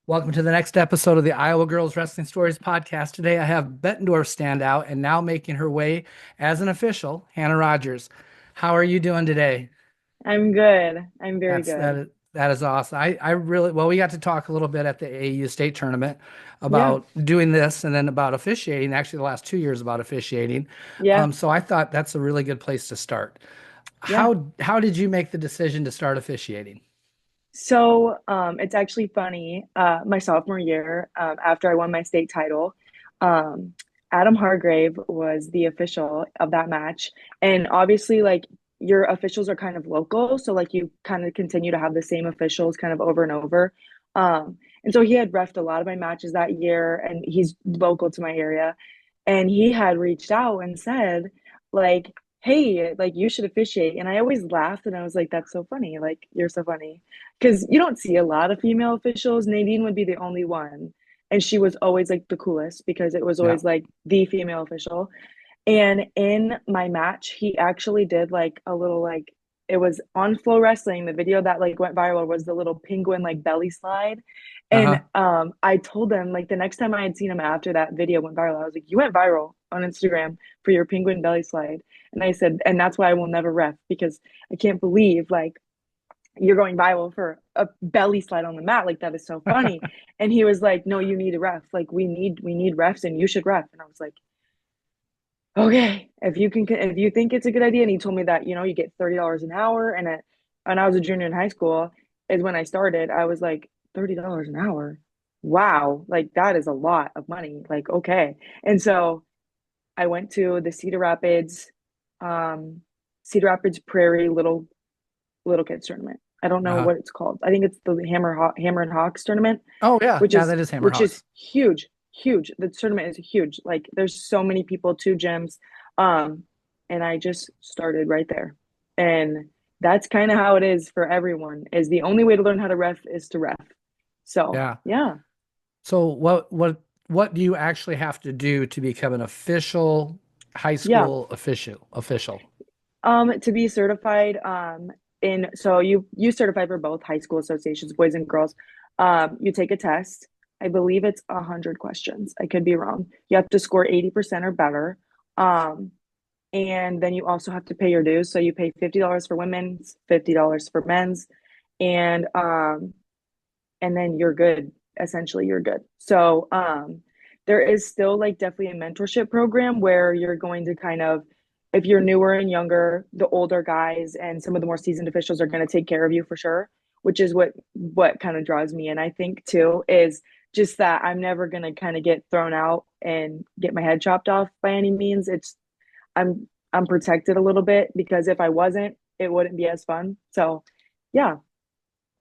Welcome to the next episode of the Iowa Girls Wrestling Stories podcast. Today I have Bettendorf stand out and now making her way as an official, Hannah Rogers. How are you doing today? I'm good. I'm very That's that good. is that is awesome. I really we got to talk a little bit at the AAU state tournament Yeah. about doing this and then about officiating, actually the last 2 years about officiating. Yeah. So I thought that's a really good place to start. Yeah. How did you make the decision to start officiating? It's actually funny. My sophomore year, after I won my state title, um, Adam Hargrave was the official of that match. And obviously, like your officials are kind of local, so like you kind of continue to have the same officials kind of over and over. And so he had reffed a lot of my matches that year, and he's local to my area. And he had reached out and said, like, hey, like you should officiate. And I always laughed and I was like, that's so funny. Like, you're so funny because you don't see a lot of female officials. Nadine would be the only one. And she was always like the coolest because it was Yeah. always like the female official. And in my match, he actually did like a little like it was on Flow Wrestling. The video that like went viral was the little penguin like belly slide. And Uh-huh. I told him like the next time I had seen him after that video went viral, I was like, you went viral on Instagram for your penguin belly slide. And I said, and that's why I will never ref because I can't believe like you're going viral for a belly slide on the mat. Like that is so funny. And he was like, no, you need a ref. Like we need refs and you should ref. And I was like, okay, if you think it's a good idea. And he told me that, you get $30 an hour. And I was a junior in high school is when I started. I was like, $30 an hour. Wow. Like that is a lot of money. Like, okay. And so I went to the um, Cedar Rapids Prairie little kids tournament. I don't know Uh-huh. what it's called. I think it's the Hammer and Hawks tournament, Oh yeah, which yeah, is that is which is Hammerhawks. huge, huge. The tournament is huge. Like there's so many people, two gyms. Um, and I just started right there. And that's kind of how it is for everyone. Is the only way to learn how to ref is to ref. So Yeah. yeah, So what do you actually have to do to become an official high yeah. school official? To be certified, in so you certify for both high school associations, boys and girls. You take a test. I believe it's 100 questions. I could be wrong. You have to score 80% or better. Um, and then you also have to pay your dues. So you pay $50 for women's, $50 for men's, and um, and then you're good. Essentially, you're good. There is still like definitely a mentorship program where you're going to kind of, if you're newer and younger, the older guys and some of the more seasoned officials are going to take care of you for sure, which is what kind of draws me in. I think too is just that I'm never going to kind of get thrown out and get my head chopped off by any means. I'm protected a little bit because if I wasn't, it wouldn't be as fun. So, yeah.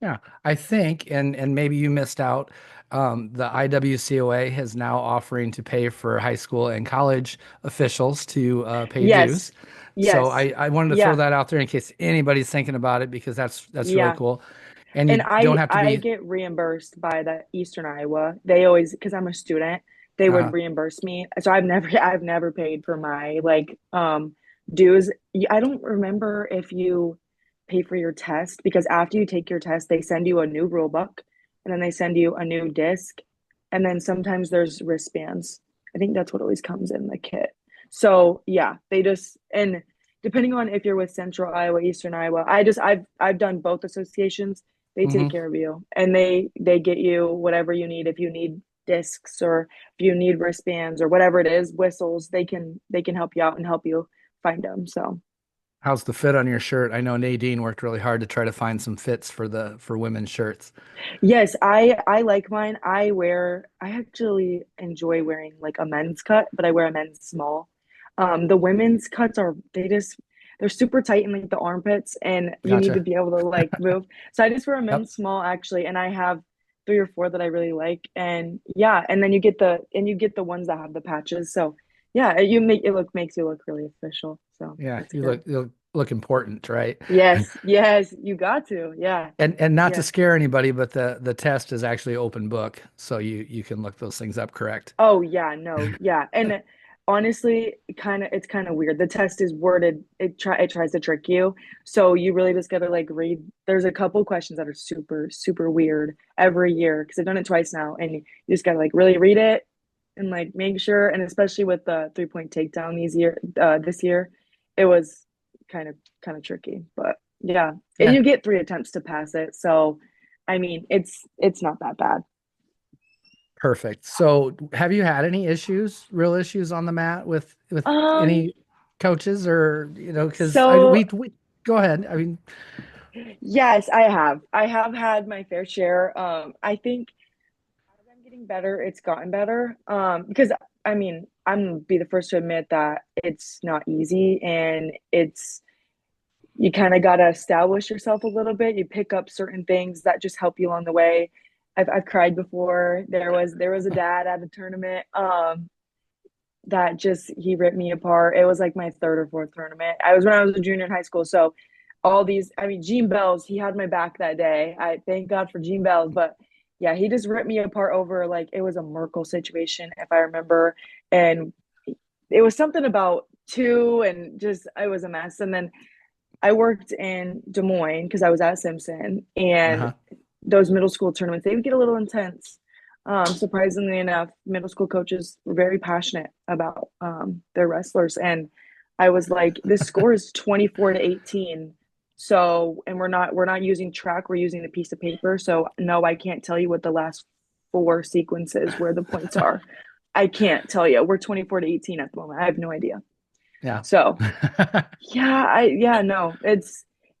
Yeah, I think, and maybe you missed out. The IWCOA is now offering to pay for high school and college officials to pay Yes. dues. So Yes. I wanted to throw Yeah. that out there in case anybody's thinking about it because that's really Yeah. cool. And you And don't I have to I be get reimbursed by the Eastern Iowa. They always, because I'm a student, they would uh, reimburse me. So I've never paid for my like dues. I don't remember if you pay for your test because after you take your test, they send you a new rule book and then they send you a new disc. And then sometimes there's wristbands. I think that's what always comes in the kit. So yeah, they just and depending on if you're with Central Iowa, Eastern Iowa, I've done both associations. They take mhm. care of you and they get you whatever you need. If you need discs or if you need wristbands or whatever it is, whistles, they can help you out and help you find them. So How's the fit on your shirt? I know Nadine worked really hard to try to find some fits for women's shirts. yes, I like mine. I actually enjoy wearing like a men's cut, but I wear a men's small. The women's cuts they're super tight in like the armpits and you need to Gotcha. be able to like move. So I just wear a Yep. men's small actually, and I have three or four that I really like. And yeah, and then you get the ones that have the patches. So yeah, you make it look makes you look really official. So Yeah, it's good. you look important, right? Yes, yes, you got to. Yeah. And not to Yeah. scare anybody, but the test is actually open book, so you can look those things up correct. Oh yeah, no, yeah. And honestly, it's kind of weird. The test is worded, it tries to trick you. So you really just gotta like read. There's a couple questions that are super, super weird every year because I've done it twice now, and you just gotta like really read it and like make sure. And especially with the 3 point takedown this year, it was kind of tricky. But yeah, and Yeah, you get 3 attempts to pass it. So I mean, it's not that bad. perfect. So, have you had any issues, real issues on the mat with Um, any coaches or because so we go ahead. I mean, yes, I have. I have had my fair share. I think as I'm getting better, it's gotten better. Because I mean, I'm gonna be the first to admit that it's not easy, and it's you kind of gotta establish yourself a little bit. You pick up certain things that just help you along the way. I've cried before. There was a dad at a tournament. That just he ripped me apart. It was like my third or fourth tournament. I was when I was a junior in high school. So all these, I mean, Gene Bells, he had my back that day. I thank God for Gene Bells, but yeah, he just ripped me apart over like it was a Merkel situation, if I remember, and it was something about two, and just it was a mess. And then I worked in Des Moines because I was at Simpson, and uh-huh. those middle school tournaments they would get a little intense. Surprisingly enough, middle school coaches were very passionate about their wrestlers, and I was like, "This score is 24-18." So, and we're not using track; we're using a piece of paper. So, no, I can't tell you what the last four sequences where the points are. I can't tell you. We're 24-18 at the moment. I have no idea. Yeah. So, yeah, no,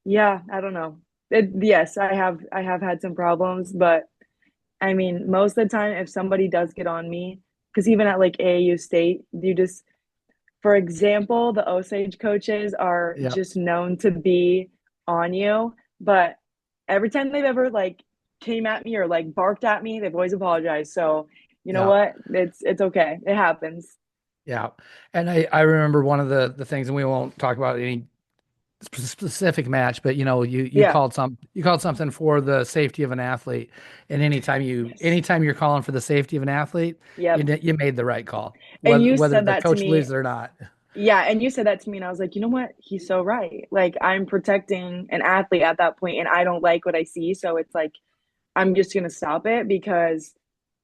yeah, I don't know. Yes, I have had some problems, but I mean, most of the time, if somebody does get on me, because even at like AAU State, for example, the Osage coaches are Yep. just known to be on you, but every time they've ever like came at me or like barked at me, they've always apologized. So, you know Yeah. what? It's okay. It happens. Yeah. And I remember one of the things, and we won't talk about any specific match, but Yeah. you called something for the safety of an athlete, and Yes. anytime you're calling for the safety of an athlete, Yep. you made the right call, And you whether said the that to coach me. believes it or not. Yeah, and you said that to me, and I was like, you know what? He's so right. Like, I'm protecting an athlete at that point, and I don't like what I see. So it's like, I'm just gonna stop it because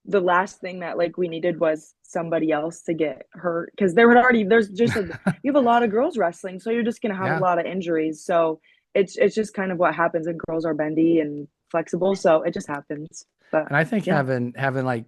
the last thing that like we needed was somebody else to get hurt because you have a lot of girls wrestling, so you're just gonna have a Yeah. lot of injuries. So it's just kind of what happens, and girls are bendy and flexible, so it just happens. But And I think yeah. having like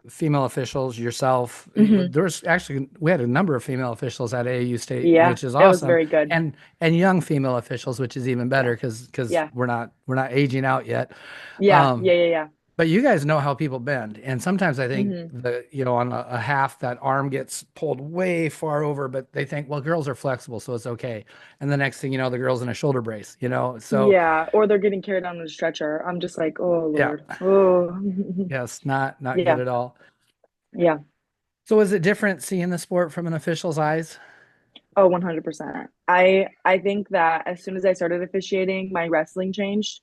female officials, yourself, Hmm. there was actually we had a number of female officials at AAU State, Yeah, which is it was awesome, very good. and young female officials, which is even Yeah. better because Yeah. we're not aging out yet. Yeah. Um, Yeah. Yeah. Yeah. but you guys know how people bend, and sometimes I think Hmm. on a half that arm gets pulled way far over, but they think, well, girls are flexible, so it's okay. And the next thing you know, the girl's in a shoulder brace, So Yeah, or they're getting carried on the stretcher. I'm just like, oh yeah, Lord. Oh. yes, not good Yeah. at all. Yeah. So is it different seeing the sport from an official's eyes? Oh, 100%. I think that as soon as I started officiating, my wrestling changed.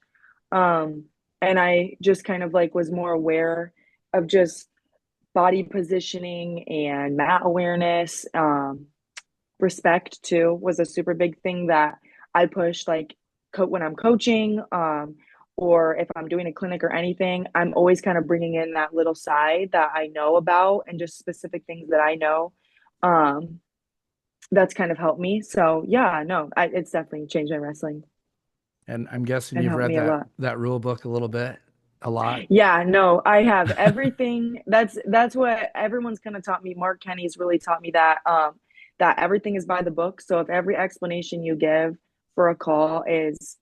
Um, and I just kind of like was more aware of just body positioning and mat awareness. Respect too was a super big thing that I push like when I'm coaching, or if I'm doing a clinic or anything, I'm always kind of bringing in that little side that I know about and just specific things that I know. Um, that's kind of helped me. So yeah, no, it's definitely changed my wrestling And I'm guessing and you've helped read me a lot. that rule book a little bit, a lot. Yeah, no, I have everything. That's what everyone's kind of taught me. Mark Kenny's really taught me that everything is by the book. So if every explanation you give for a call is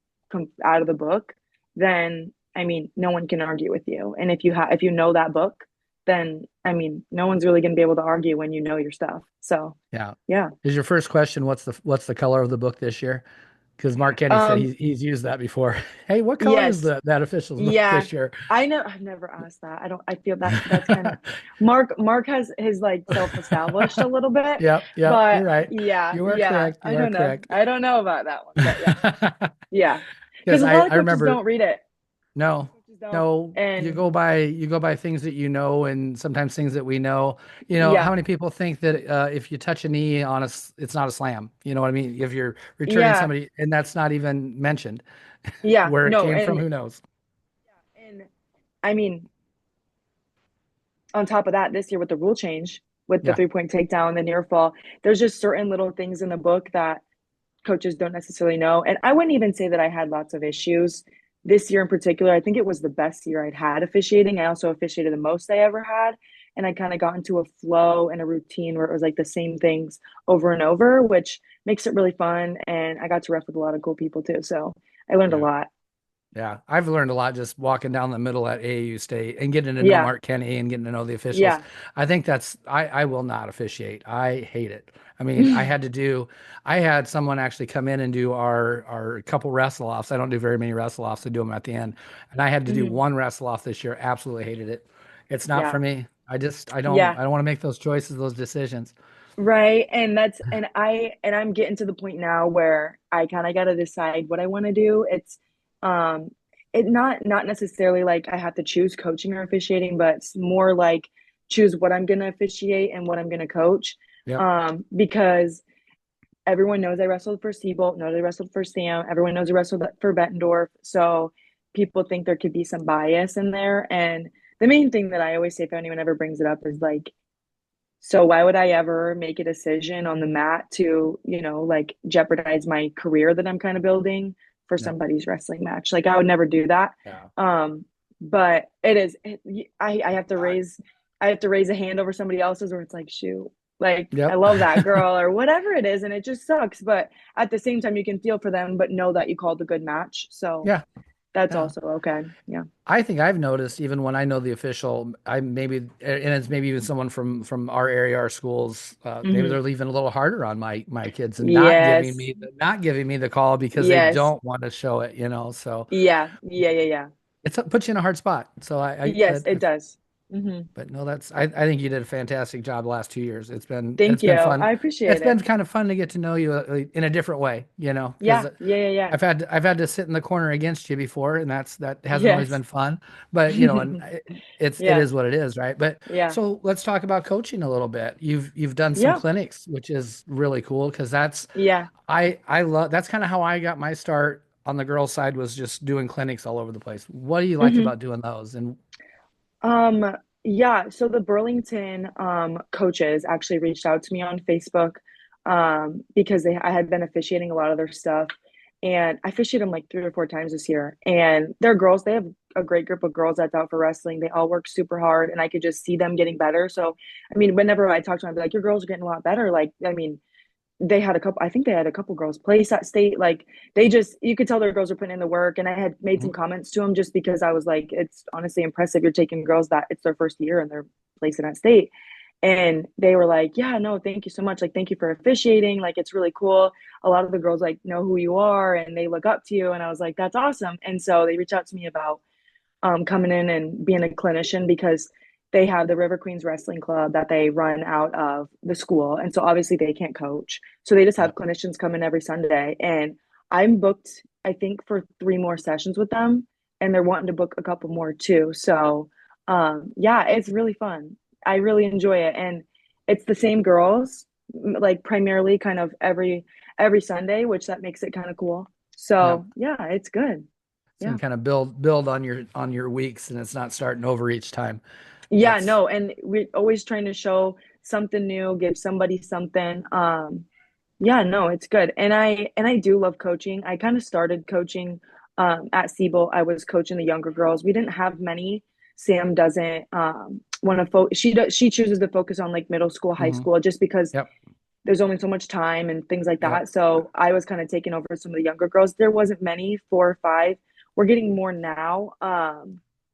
out of the book, then I mean, no one can argue with you. And if you know that book, then I mean, no one's really going to be able to argue when you know your stuff. So, Yeah. yeah. Is your first question, what's the color of the book this year? Because Mark Kenny said Um, he's used that before. Hey, what color is yes. that official's book Yeah, this year? I know. I've never asked that. I don't. I feel that's kind of Mark. Mark has his like self-established a little bit, Yep, but you're right. yeah, You are yeah. correct. I You are don't know. correct. I don't know about that one, but yeah, yeah. Because Because a lot of I coaches remember don't read it. A lot of no, coaches Coaches don't. No, And you go by things that you know, and sometimes things that we know. How yeah, many people think that if you touch a knee on it's not a slam? You know what I mean? If you're returning yeah, somebody, and that's not even mentioned, yeah, where it no, came from, who knows? and I mean, on top of that, this year with the rule change, with the Yeah, 3 point takedown, the near fall, there's just certain little things in the book that coaches don't necessarily know. And I wouldn't even say that I had lots of issues this year in particular. I think it was the best year I'd had officiating. I also officiated the most I ever had. And I kind of got into a flow and a routine where it was like the same things over and over, which makes it really fun. And I got to ref with a lot of cool people too. So I learned a yeah. lot. Yeah, I've learned a lot just walking down the middle at AAU State and getting to know Yeah. Mark Kenny and getting to know the officials. Yeah. I think I will not officiate. I hate it. I mean, I had someone actually come in and do our couple wrestle offs. I don't do very many wrestle offs. I do them at the end. And I had to do Hmm. one wrestle off this year. Absolutely hated it. It's not for Yeah. me. Yeah. I don't want to make those choices, those decisions. Right. And I'm getting to the point now where I kind of got to decide what I want to do. Um it not necessarily like I have to choose coaching or officiating, but it's more like choose what I'm going to officiate and what I'm going to coach. Yep. Because everyone knows I wrestled for Siebold, knows I wrestled for Sam, everyone knows I wrestled for Bettendorf. So people think there could be some bias in there. And the main thing that I always say if anyone ever brings it up is like, so why would I ever make a decision on the mat to, like jeopardize my career that I'm kind of building for Yep. somebody's wrestling match? Like I would never do that. Yeah. But I have to raise a hand over somebody else's where it's like, shoot, like I Yep. love that girl or whatever it is, and it just sucks. But at the same time, you can feel for them, but know that you called a good match. So Yeah. that's Yeah. also okay. Yeah. I think I've noticed even when I know the official, I maybe and it's maybe even someone from our area, our schools, maybe Hmm. they're leaving a little harder on my kids and Yes. not giving me the call because they Yes. don't want to show it. So Yeah. Yeah. Yeah. Yeah. it puts you in a hard spot. So Yes, it does. Hmm. but no, I think you did a fantastic job the last 2 years. Thank It's you. been fun. I It's appreciate it. been kind of fun to get to know you in a different way, because Yeah. Yeah. Yeah. Yeah. I've had to sit in the corner against you before, and that hasn't always Yes. been fun. But it Yeah. is what it is, right? But Yeah. so let's talk about coaching a little bit. You've done some Yeah. clinics, which is really cool because Yeah. I love that's kind of how I got my start on the girls' side was just doing clinics all over the place. What do you like Hmm. about doing those? And Yeah, so the Burlington coaches actually reached out to me on Facebook because I had been officiating a lot of their stuff, and I officiated them like 3 or 4 times this year. And they're girls; they have a great group of girls that's out for wrestling. They all work super hard, and I could just see them getting better. So, I mean, whenever I talk to them, I'd be like, "Your girls are getting a lot better." Like, I mean, I think they had a couple girls place at state. Like they just, you could tell their girls were putting in the work. And I had made some Mhm. comments to them just because I was like, it's honestly impressive. You're taking girls that it's their first year and they're placing at state. And they were like, yeah, no, thank you so much. Like, thank you for officiating. Like, it's really cool. A lot of the girls like know who you are and they look up to you. And I was like, that's awesome. And so they reached out to me about coming in and being a clinician because they have the River Queens Wrestling Club that they run out of the school. And so obviously they can't coach. So they just have Yep. clinicians come in every Sunday. And I'm booked, I think, for 3 more sessions with them. And they're wanting to book a couple more too. So yeah, it's really fun. I really enjoy it. And it's the same girls, like primarily kind of every Sunday, which that makes it kind of cool. Yep. So yeah, it's good. So Yeah. you kind of build on your weeks, and it's not starting over each time. Yeah, That's no, and we're always trying to show something new, give somebody something. Yeah, no, it's good. And I do love coaching. I kind of started coaching at Siebel. I was coaching the younger girls. We didn't have many. Sam doesn't want to focus. She chooses to focus on like middle school, high mhm. school, just because Yep. there's only so much time and things like Yep. that. So I was kind of taking over some of the younger girls. There wasn't many, 4 or 5. We're getting more now.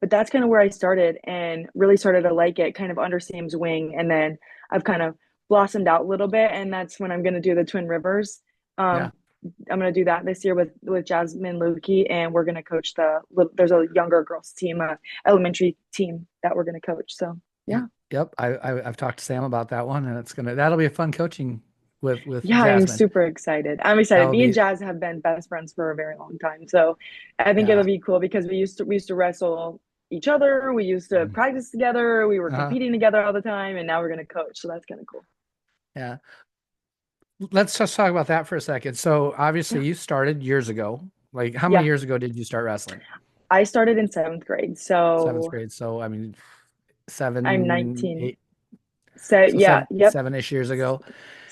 But that's kind of where I started and really started to like it kind of under Sam's wing. And then I've kind of blossomed out a little bit. And that's when I'm going to do the Twin Rivers. Yeah. Um, I'm going to do that this year with Jasmine Lukey. And we're going to coach there's a younger girls team, elementary team that we're going to coach. So Y- yeah. Yep. I've talked to Sam about that one, and that'll be a fun coaching. with Yeah, I'm Jasmine. super excited. I'm That excited. would Me and be Jazz have been best friends for a very long time. So I think it'll yeah. be cool because we used to wrestle each other. We used to practice together. We were Uh-huh. competing together all the time, and now we're gonna coach. So that's kind of cool. Yeah. Let's just talk about that for a second. So obviously Yeah. you started years ago. Like how many Yeah. years ago did you start wrestling? I started in seventh grade. Seventh So grade. So I mean, I'm seven, 19. eight, So so yeah, yep. 7-ish years ago.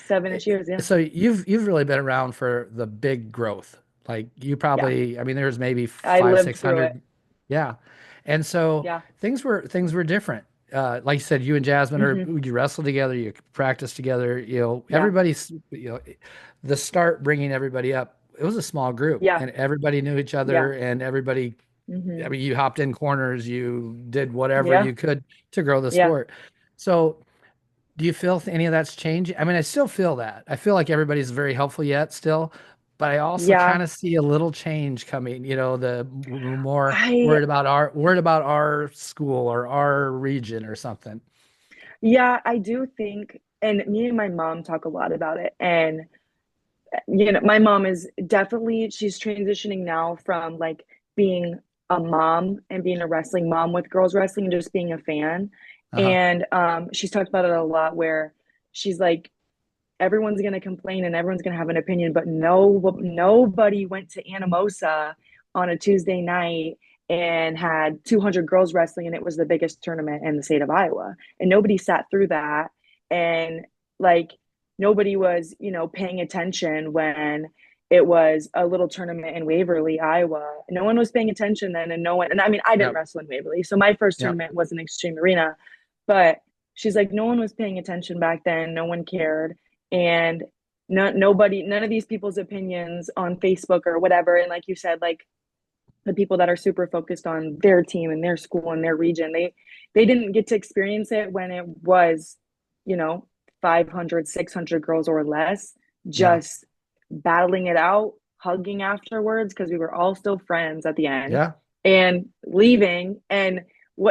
7-ish years. Yeah. So you've really been around for the big growth. Like you Yeah. probably, I mean, there's maybe I five, lived six through it. hundred, yeah. And so Yeah. things were different. Like you said, you and Jasmine are Hmm. you wrestle together, you practice together. Yeah. Everybody's the start bringing everybody up. It was a small group, Yeah. and everybody knew each Yeah. other, and everybody. I Hmm. mean, you hopped in corners, you did whatever Yeah. you could to grow the Yeah. sport. So do you feel any of that's changing? I mean, I still feel that. I feel like everybody's very helpful yet still, but I also Yeah. kind of see a little change coming. We're more I worried about our school or our region or something. Yeah, I do think, and me and my mom talk a lot about it. And, my mom is definitely, she's transitioning now from like being a mom and being a wrestling mom with girls wrestling and just being a fan. Uh-huh. And she's talked about it a lot where she's like, everyone's going to complain and everyone's going to have an opinion, but nobody went to Anamosa on a Tuesday night and had 200 girls wrestling, and it was the biggest tournament in the state of Iowa. And nobody sat through that. And like, nobody was, paying attention when it was a little tournament in Waverly, Iowa. No one was paying attention then, and no one, and I mean, I didn't Yep. wrestle in Waverly. So my first Yep. tournament was an Extreme Arena, but she's like, no one was paying attention back then. No one cared. And none of these people's opinions on Facebook or whatever. And like you said, like the people that are super focused on their team and their school and their region, they didn't get to experience it when it was, you know, 500, 600 girls or less, Yeah. just battling it out, hugging afterwards because we were all still friends at the end, Yeah. and leaving. And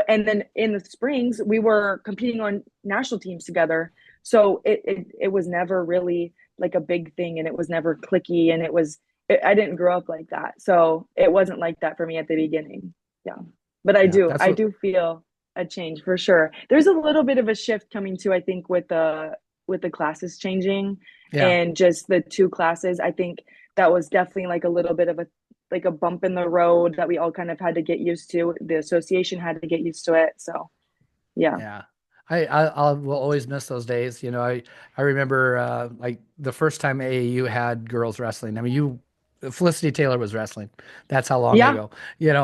then in the springs we were competing on national teams together. So it was never really like a big thing, and it was never clicky, and I didn't grow up like that. So it wasn't like that for me at the beginning. Yeah. But I Yeah. do, That's I what. do feel a change for sure. There's a little bit of a shift coming too, I think, with the classes changing Yeah. and just the two classes. I think that was definitely like a little bit of a bump in the road that we all kind of had to get used to. The association had to get used to it. So yeah. Yeah. I will always miss those days. I remember like the first time AAU had girls wrestling. I mean, Felicity Taylor was wrestling. That's how long Yeah. ago.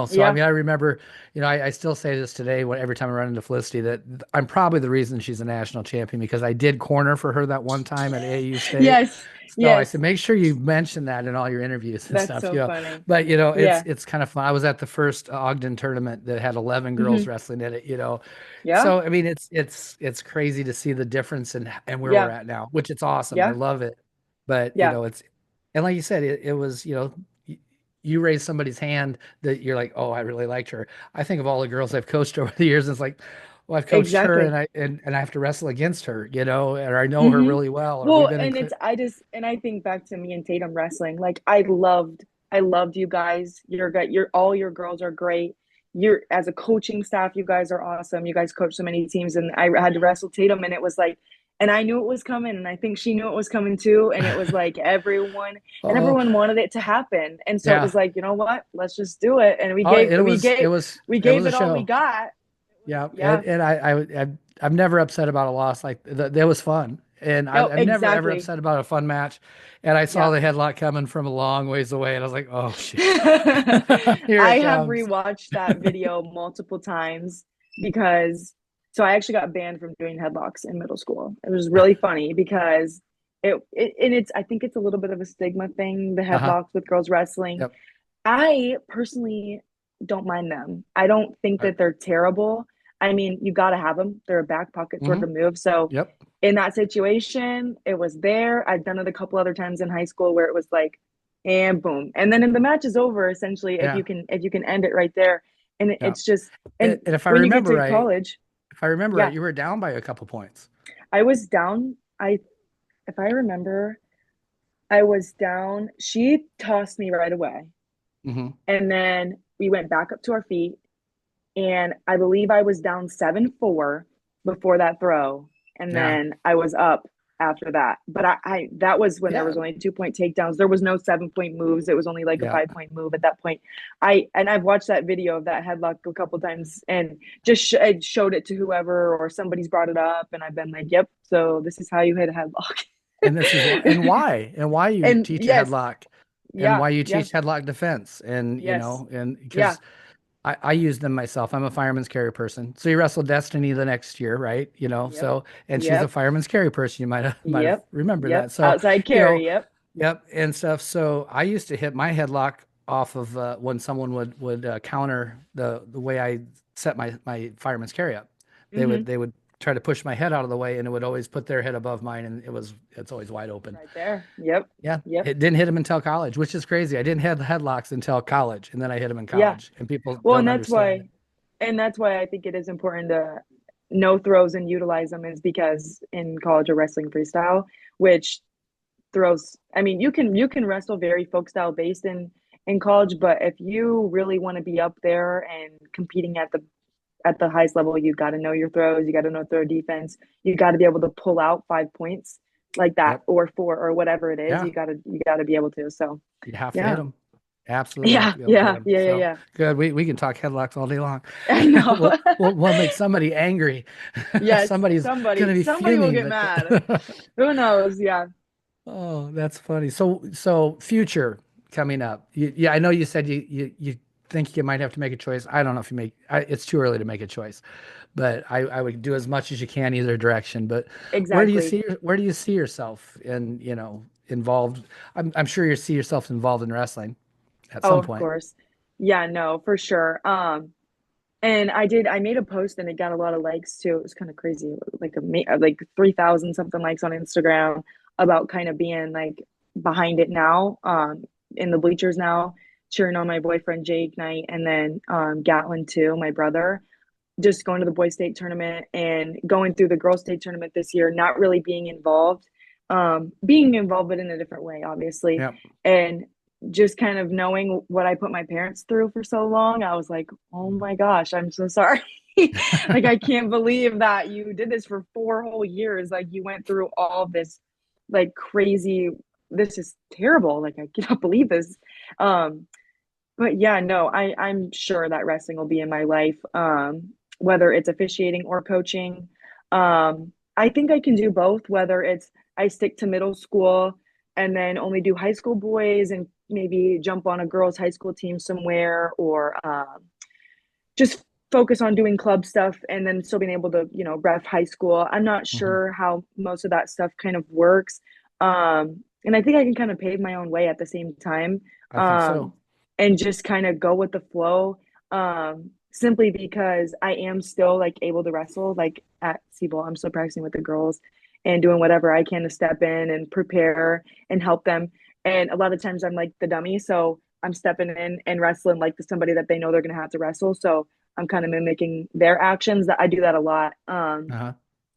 So I Yeah. mean, I remember, I still say this today every time I run into Felicity that I'm probably the reason she's a national champion because I did corner for her that one time at AAU State. Yes. So I said, Yes. make sure you mention that in all your interviews and That's stuff, so funny. But it's Yeah. it's kind of fun. I was at the first Ogden tournament that had 11 girls Hmm. wrestling in it. Yeah. So I mean, it's crazy to see the difference and where we're Yeah. at now, which it's awesome. I Yeah. love it. But Yeah. it's and like you said, it was you raise somebody's hand that you're like, oh, I really liked her. I think of all the girls I've coached over the years. And it's like, well, I've coached her and Exactly. I have to wrestle against her, or I know her Hmm. really well, or we've Well, been in. and I think back to me and Tatum wrestling. Like I loved you guys. You're all your girls are great. You're as a coaching staff, you guys are awesome. You guys coach so many teams, and I had to wrestle Tatum, and it was like, and I knew it was coming, and I think she knew it was coming too. And it was like Oh, everyone wanted it to happen, and so it yeah. was like, you know what? Let's just do it. And Oh, it we was gave a it all we show. got. Yeah, Yeah. and I'm never upset about a loss. Like that was fun, and Oh, I'm never ever exactly. upset about a fun match. And I saw Yeah. the headlock coming from a long ways away, and I was like, oh shoot, here it I have comes. rewatched that video multiple times because so I actually got banned from doing headlocks in middle school. It was really funny because and it's I think it's a little bit of a stigma thing, the Uh-huh. headlocks with girls wrestling. Yep. I personally don't mind them. I don't think Right. that they're terrible. I mean, you got to have them. They're a back pocket sort Mm-hmm. of move. So Yep. in that situation, it was there. I've done it a couple other times in high school where it was like, and boom. And then the match is over essentially Yeah. if you can end it right there. And Yeah. it's just And, and and when you get to college, if I remember right, yeah, you were down by a couple points. I was down. I if I remember, I was down. She tossed me right away. Hmm. And then we went back up to our feet. And I believe I was down 7-4 before that throw. And Yeah. then I was up after that. But I that was when there Yeah. was only 2-point takedowns. There was no 7-point moves. It was only like a Yeah. 5-point move at that point. I've watched that video of that headlock a couple times and just I showed it to whoever or somebody's brought it up and I've been like, yep, so this is how you hit a headlock. And this is why, and why you And teach a yes, headlock and yeah, why you yeah, teach headlock defense. And, yes, and yeah, because I use them myself. I'm a fireman's carry person. So you wrestled Destiny the next year, right? yep, So, and she's a yep, fireman's carry person. You might have yep, remembered yep. that. So, Outside you know, carry, yep. yep, and stuff. So I used to hit my headlock off of when someone would counter the way I set my fireman's carry up. Mm-hmm. They would try to push my head out of the way, and it would always put their head above mine, and it's always wide open. Right there. Yep. Yeah, Yep. it didn't hit him until college, which is crazy. I didn't have the headlocks until college, and then I hit him in Yeah. college, and people Well, don't understand it. and that's why I think it is important to know throws and utilize them is because in college or wrestling freestyle, which throws, I mean, you can wrestle very folk style based in college, but if you really want to be up there and competing at the highest level, you got to know your throws, you got to know throw defense, you got to be able to pull out 5 points like that Yep. or four or whatever it is. Yeah. You got to be able to. So, You have to hit yeah. them. Absolutely have Yeah, to be able to hit yeah, them. yeah, yeah, So yeah. good. We can talk headlocks all day long. I know. We'll make somebody angry. Yes, Somebody's gonna be somebody will fuming, get but mad. Who knows? Yeah. oh, that's funny. So future coming up. Yeah, I know you said you think you might have to make a choice. I don't know if you make it's too early to make a choice, but I would do as much as you can either direction. But Exactly. where do you see yourself in, involved? I'm sure you see yourself involved in wrestling at Oh, some of point. course. Yeah, no, for sure. And I made a post and it got a lot of likes too. It was kind of crazy, like 3,000 something likes on Instagram about kind of being like behind it now, in the bleachers now, cheering on my boyfriend Jake Knight and then Gatlin too, my brother, just going to the boys state tournament and going through the girls state tournament this year, not really being involved but in a different way, obviously. Yeah. And just kind of knowing what I put my parents through for so long, I was like, oh my gosh, I'm so sorry. Like, I can't believe that you did this for 4 whole years. Like, you went through all this, like, crazy. This is terrible. Like, I cannot believe this. Um, but yeah, no, I'm sure that wrestling will be in my life, whether it's officiating or coaching. I think I can do both, whether it's I stick to middle school and then only do high school boys and maybe jump on a girls' high school team somewhere, or just focus on doing club stuff and then still being able to, ref high school. I'm not Mhm. sure how most of that stuff kind of works. And I think I can kind of pave my own way at the same time. I think Um, so. and just kind of go with the flow. Simply because I am still like able to wrestle like at Seabolt. I'm still practicing with the girls and doing whatever I can to step in and prepare and help them. And a lot of times I'm like the dummy, so I'm stepping in and wrestling like somebody that they know they're gonna have to wrestle. So I'm kind of mimicking their actions. That I do that a lot. Uh-huh.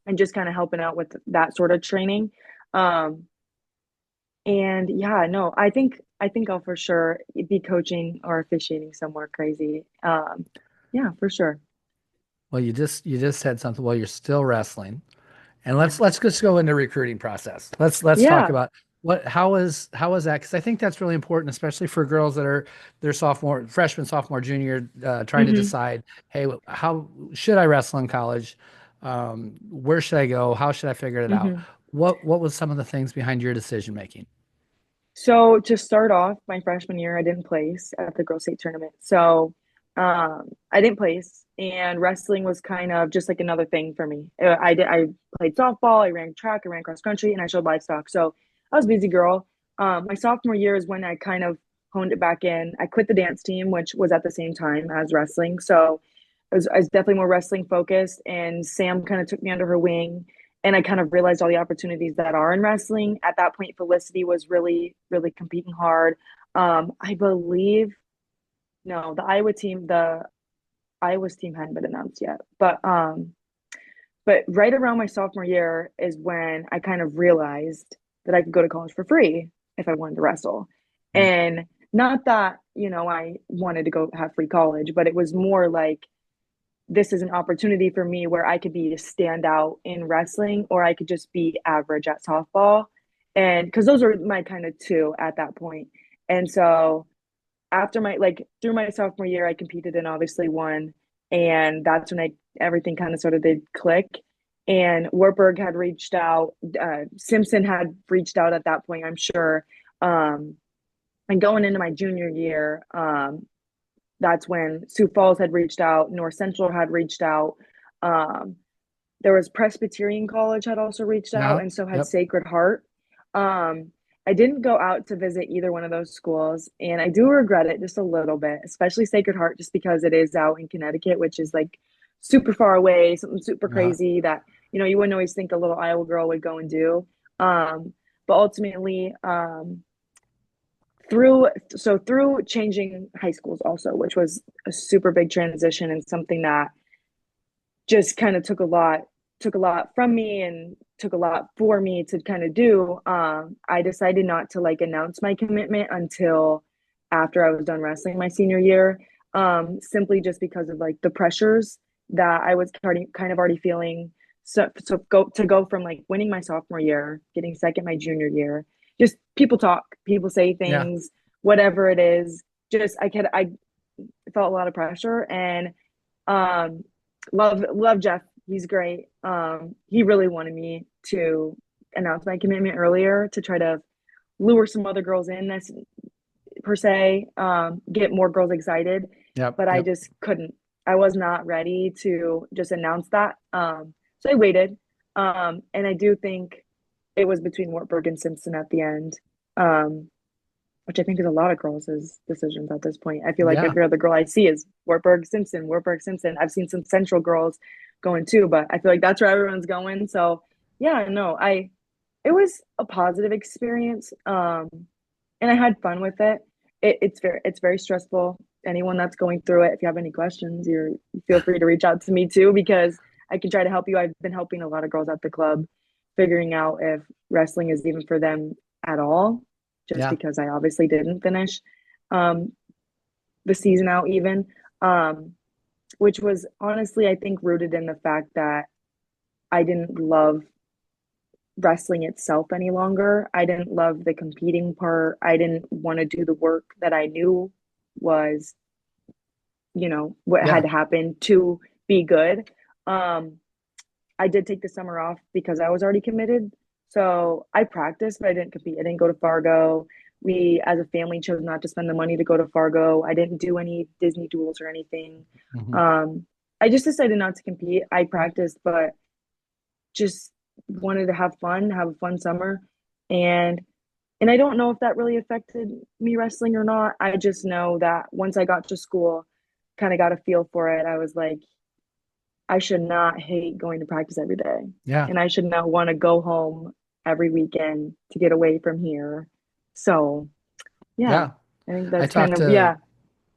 And just kind of helping out with that sort of training. Um, and yeah, no, I think I'll for sure be coaching or officiating somewhere crazy. Yeah, for sure. Well, you just said something. Well, you're still wrestling. And Yeah. let's just go into recruiting process. Let's talk Yeah. about how is that? Because I think that's really important, especially for girls that are their sophomore, freshman, sophomore, junior, trying to Hmm. decide, hey, how should I wrestle in college? Where should I go? How should I figure it out? Hmm. What was some of the things behind your decision making? So to start off my freshman year, I didn't place at the girls' state tournament. So I didn't place, and wrestling was kind of just like another thing for me. I played softball, I ran track, I ran cross country, and I showed livestock. So I was a busy girl. My sophomore year is when I kind of honed it back in. I quit the dance team, which was at the same time as wrestling. So I was definitely more wrestling focused, and Sam kind of took me under her wing and I kind of realized all the opportunities that are in wrestling. At that point, Felicity was really, really competing hard. I believe no, the Iowa's team hadn't been announced yet, but But right around my sophomore year is when I kind of realized that I could go to college for free if I wanted to wrestle. Mm. And not that, I wanted to go have free college, but it was more like this is an opportunity for me where I could be a standout in wrestling or I could just be average at softball. And because those are my kind of two at that point. And so after through my sophomore year, I competed and obviously won. And that's when everything kind of sort of did click. And Wartburg had reached out, Simpson had reached out at that point, I'm sure. Um, and going into my junior year, that's when Sioux Falls had reached out, North Central had reached out. Um, there was Presbyterian College had also reached out, Yeah. and so had Yep. Sacred Heart. I didn't go out to visit either one of those schools, and I do regret it just a little bit, especially Sacred Heart, just because it is out in Connecticut, which is like super far away, something super Uh, crazy that you wouldn't always think a little Iowa girl would go and do. But ultimately, through changing high schools also, which was a super big transition and something that just kind of took a lot from me and took a lot for me to kind of do. I decided not to like announce my commitment until after I was done wrestling my senior year, simply just because of like the pressures that I was already feeling. So go from like winning my sophomore year, getting second my junior year, just people talk, people say yeah. things, whatever it is. Just I felt a lot of pressure and um love Jeff. He's great. He really wanted me to announce my commitment earlier to try to lure some other girls in this per se, get more girls excited. Yep. But I Yep. just couldn't. I was not ready to just announce that. So I waited. And I do think it was between Wartburg and Simpson at the end. Um, which I think is a lot of girls' decisions at this point. I feel like Yeah. every other girl I see is Wartburg Simpson, Wartburg Simpson. I've seen some Central girls going too, but I feel like that's where everyone's going. So yeah, no, it was a positive experience. And I had fun with it. It's very stressful. Anyone that's going through it, if you have any questions, you feel free to reach out to me too, because I can try to help you. I've been helping a lot of girls at the club figuring out if wrestling is even for them at all, just Yeah. because I obviously didn't finish um, the season out even, um, which was honestly, I think, rooted in the fact that I didn't love wrestling itself any longer. I didn't love the competing part. I didn't want to do the work that I knew was, what had Yeah. to happen to be good. Um, I did take the summer off because I was already committed. So I practiced, but I didn't compete. I didn't go to Fargo. We, as a family, chose not to spend the money to go to Fargo. I didn't do any Disney duels or anything. Hmm. Um, I just decided not to compete. I practiced, but just wanted to have a fun summer. And and I don't know if that really affected me wrestling or not. I just know that once I got to school, kind of got a feel for it. I was like, I should not hate going to practice every day. Yeah. And I should not want to go home every weekend to get away from here. So, yeah, Yeah. I think I that's kind talked of, to yeah.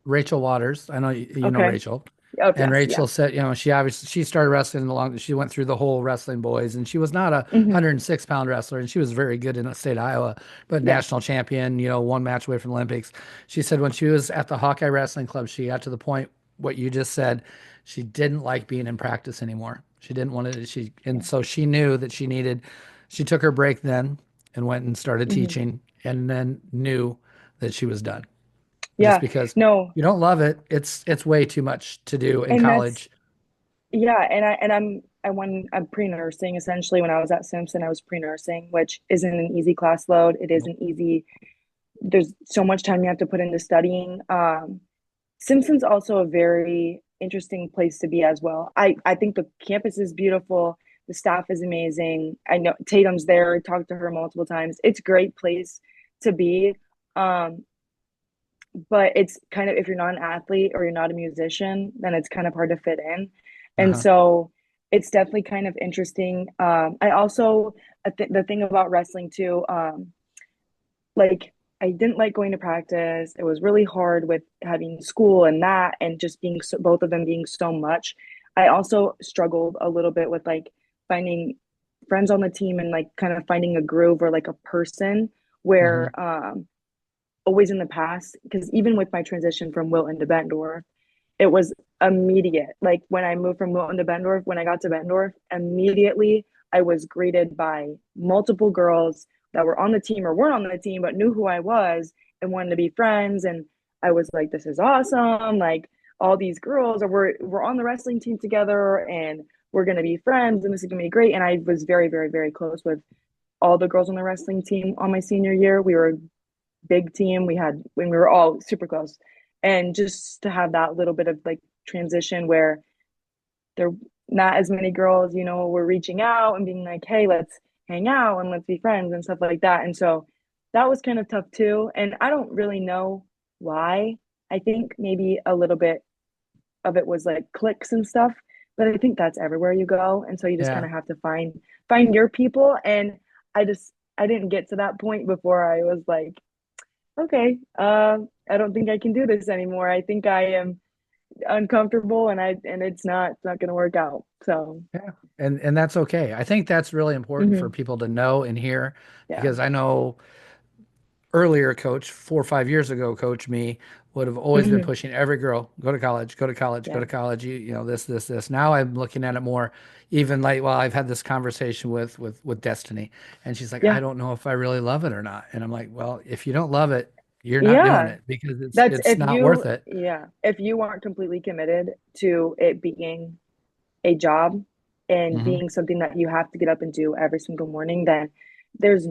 Rachel Waters. I know you know Okay. Rachel. Oh, And yes. Yeah. Rachel said, she started wrestling along, she went through the whole wrestling boys, and she was not a Hmm. 106-pound wrestler, and she was very good in the state of Iowa, but Yeah. national champion, one match away from Olympics. She said when she was at the Hawkeye Wrestling Club, she got to the point, what you just said, she didn't like being in practice anymore. She didn't want to, and Yeah. so she knew that she took her break then and went and started Hmm. teaching, and then knew that she was done. Just Yeah. because No. you don't love it, it's way too much to do in And that's, college. yeah. I'm pre-nursing essentially. When I was at Simpson, I was pre-nursing, which isn't an easy class load. It isn't easy. There's so much time you have to put into studying. Simpson's also a very interesting place to be as well. I think the campus is beautiful. The staff is amazing. I know Tatum's there. I talked to her multiple times. It's a great place to be. Um, but it's kind of, if you're not an athlete or you're not a musician, then it's kind of hard to fit in. And Uh-huh. so it's definitely kind of interesting. I also, the thing about wrestling too, like I didn't like going to practice. It was really hard with having school and that, and just being both of them being so much. I also struggled a little bit with like finding friends on the team and like kind of finding a groove or like a person Hmm. where always in the past, because even with my transition from Wilton to Bettendorf, it was immediate. Like when I moved from Wilton to Bettendorf, when I got to Bettendorf, immediately I was greeted by multiple girls that were on the team or weren't on the team, but knew who I was and wanted to be friends. And I was like, this is awesome. Like all these girls are we're on the wrestling team together and we're gonna be friends and this is gonna be great. And I was very, very, very close with all the girls on the wrestling team on my senior year. We were big team. We had when we were all super close. And just to have that little bit of like transition where there not as many girls, were reaching out and being like, hey, let's hang out and let's be friends and stuff like that. And so that was kind of tough too. And I don't really know why. I think maybe a little bit of it was like clicks and stuff, but I think that's everywhere you go. And so you just kind Yeah. of have to find your people. And I didn't get to that point before I was like, okay, I don't think I can do this anymore. I think I am uncomfortable and it's not going to work out. So, Yeah. And that's okay. I think that's really important for mhm, people to know and hear yeah. because I know earlier coach, 4 or 5 years ago, coach me would have always been Hmm. pushing every girl, go to college, go to college, go Yeah. to college, this. Now I'm looking at it more even like, well, I've had this conversation with Destiny and she's like, I Yeah. don't know if I really love it or not. And I'm like, well, if you don't love it, you're not doing Yeah. it because it's That's it's not worth it. if you aren't completely committed to it being a job and Hmm. being something that you have to get up and do every single morning, then there's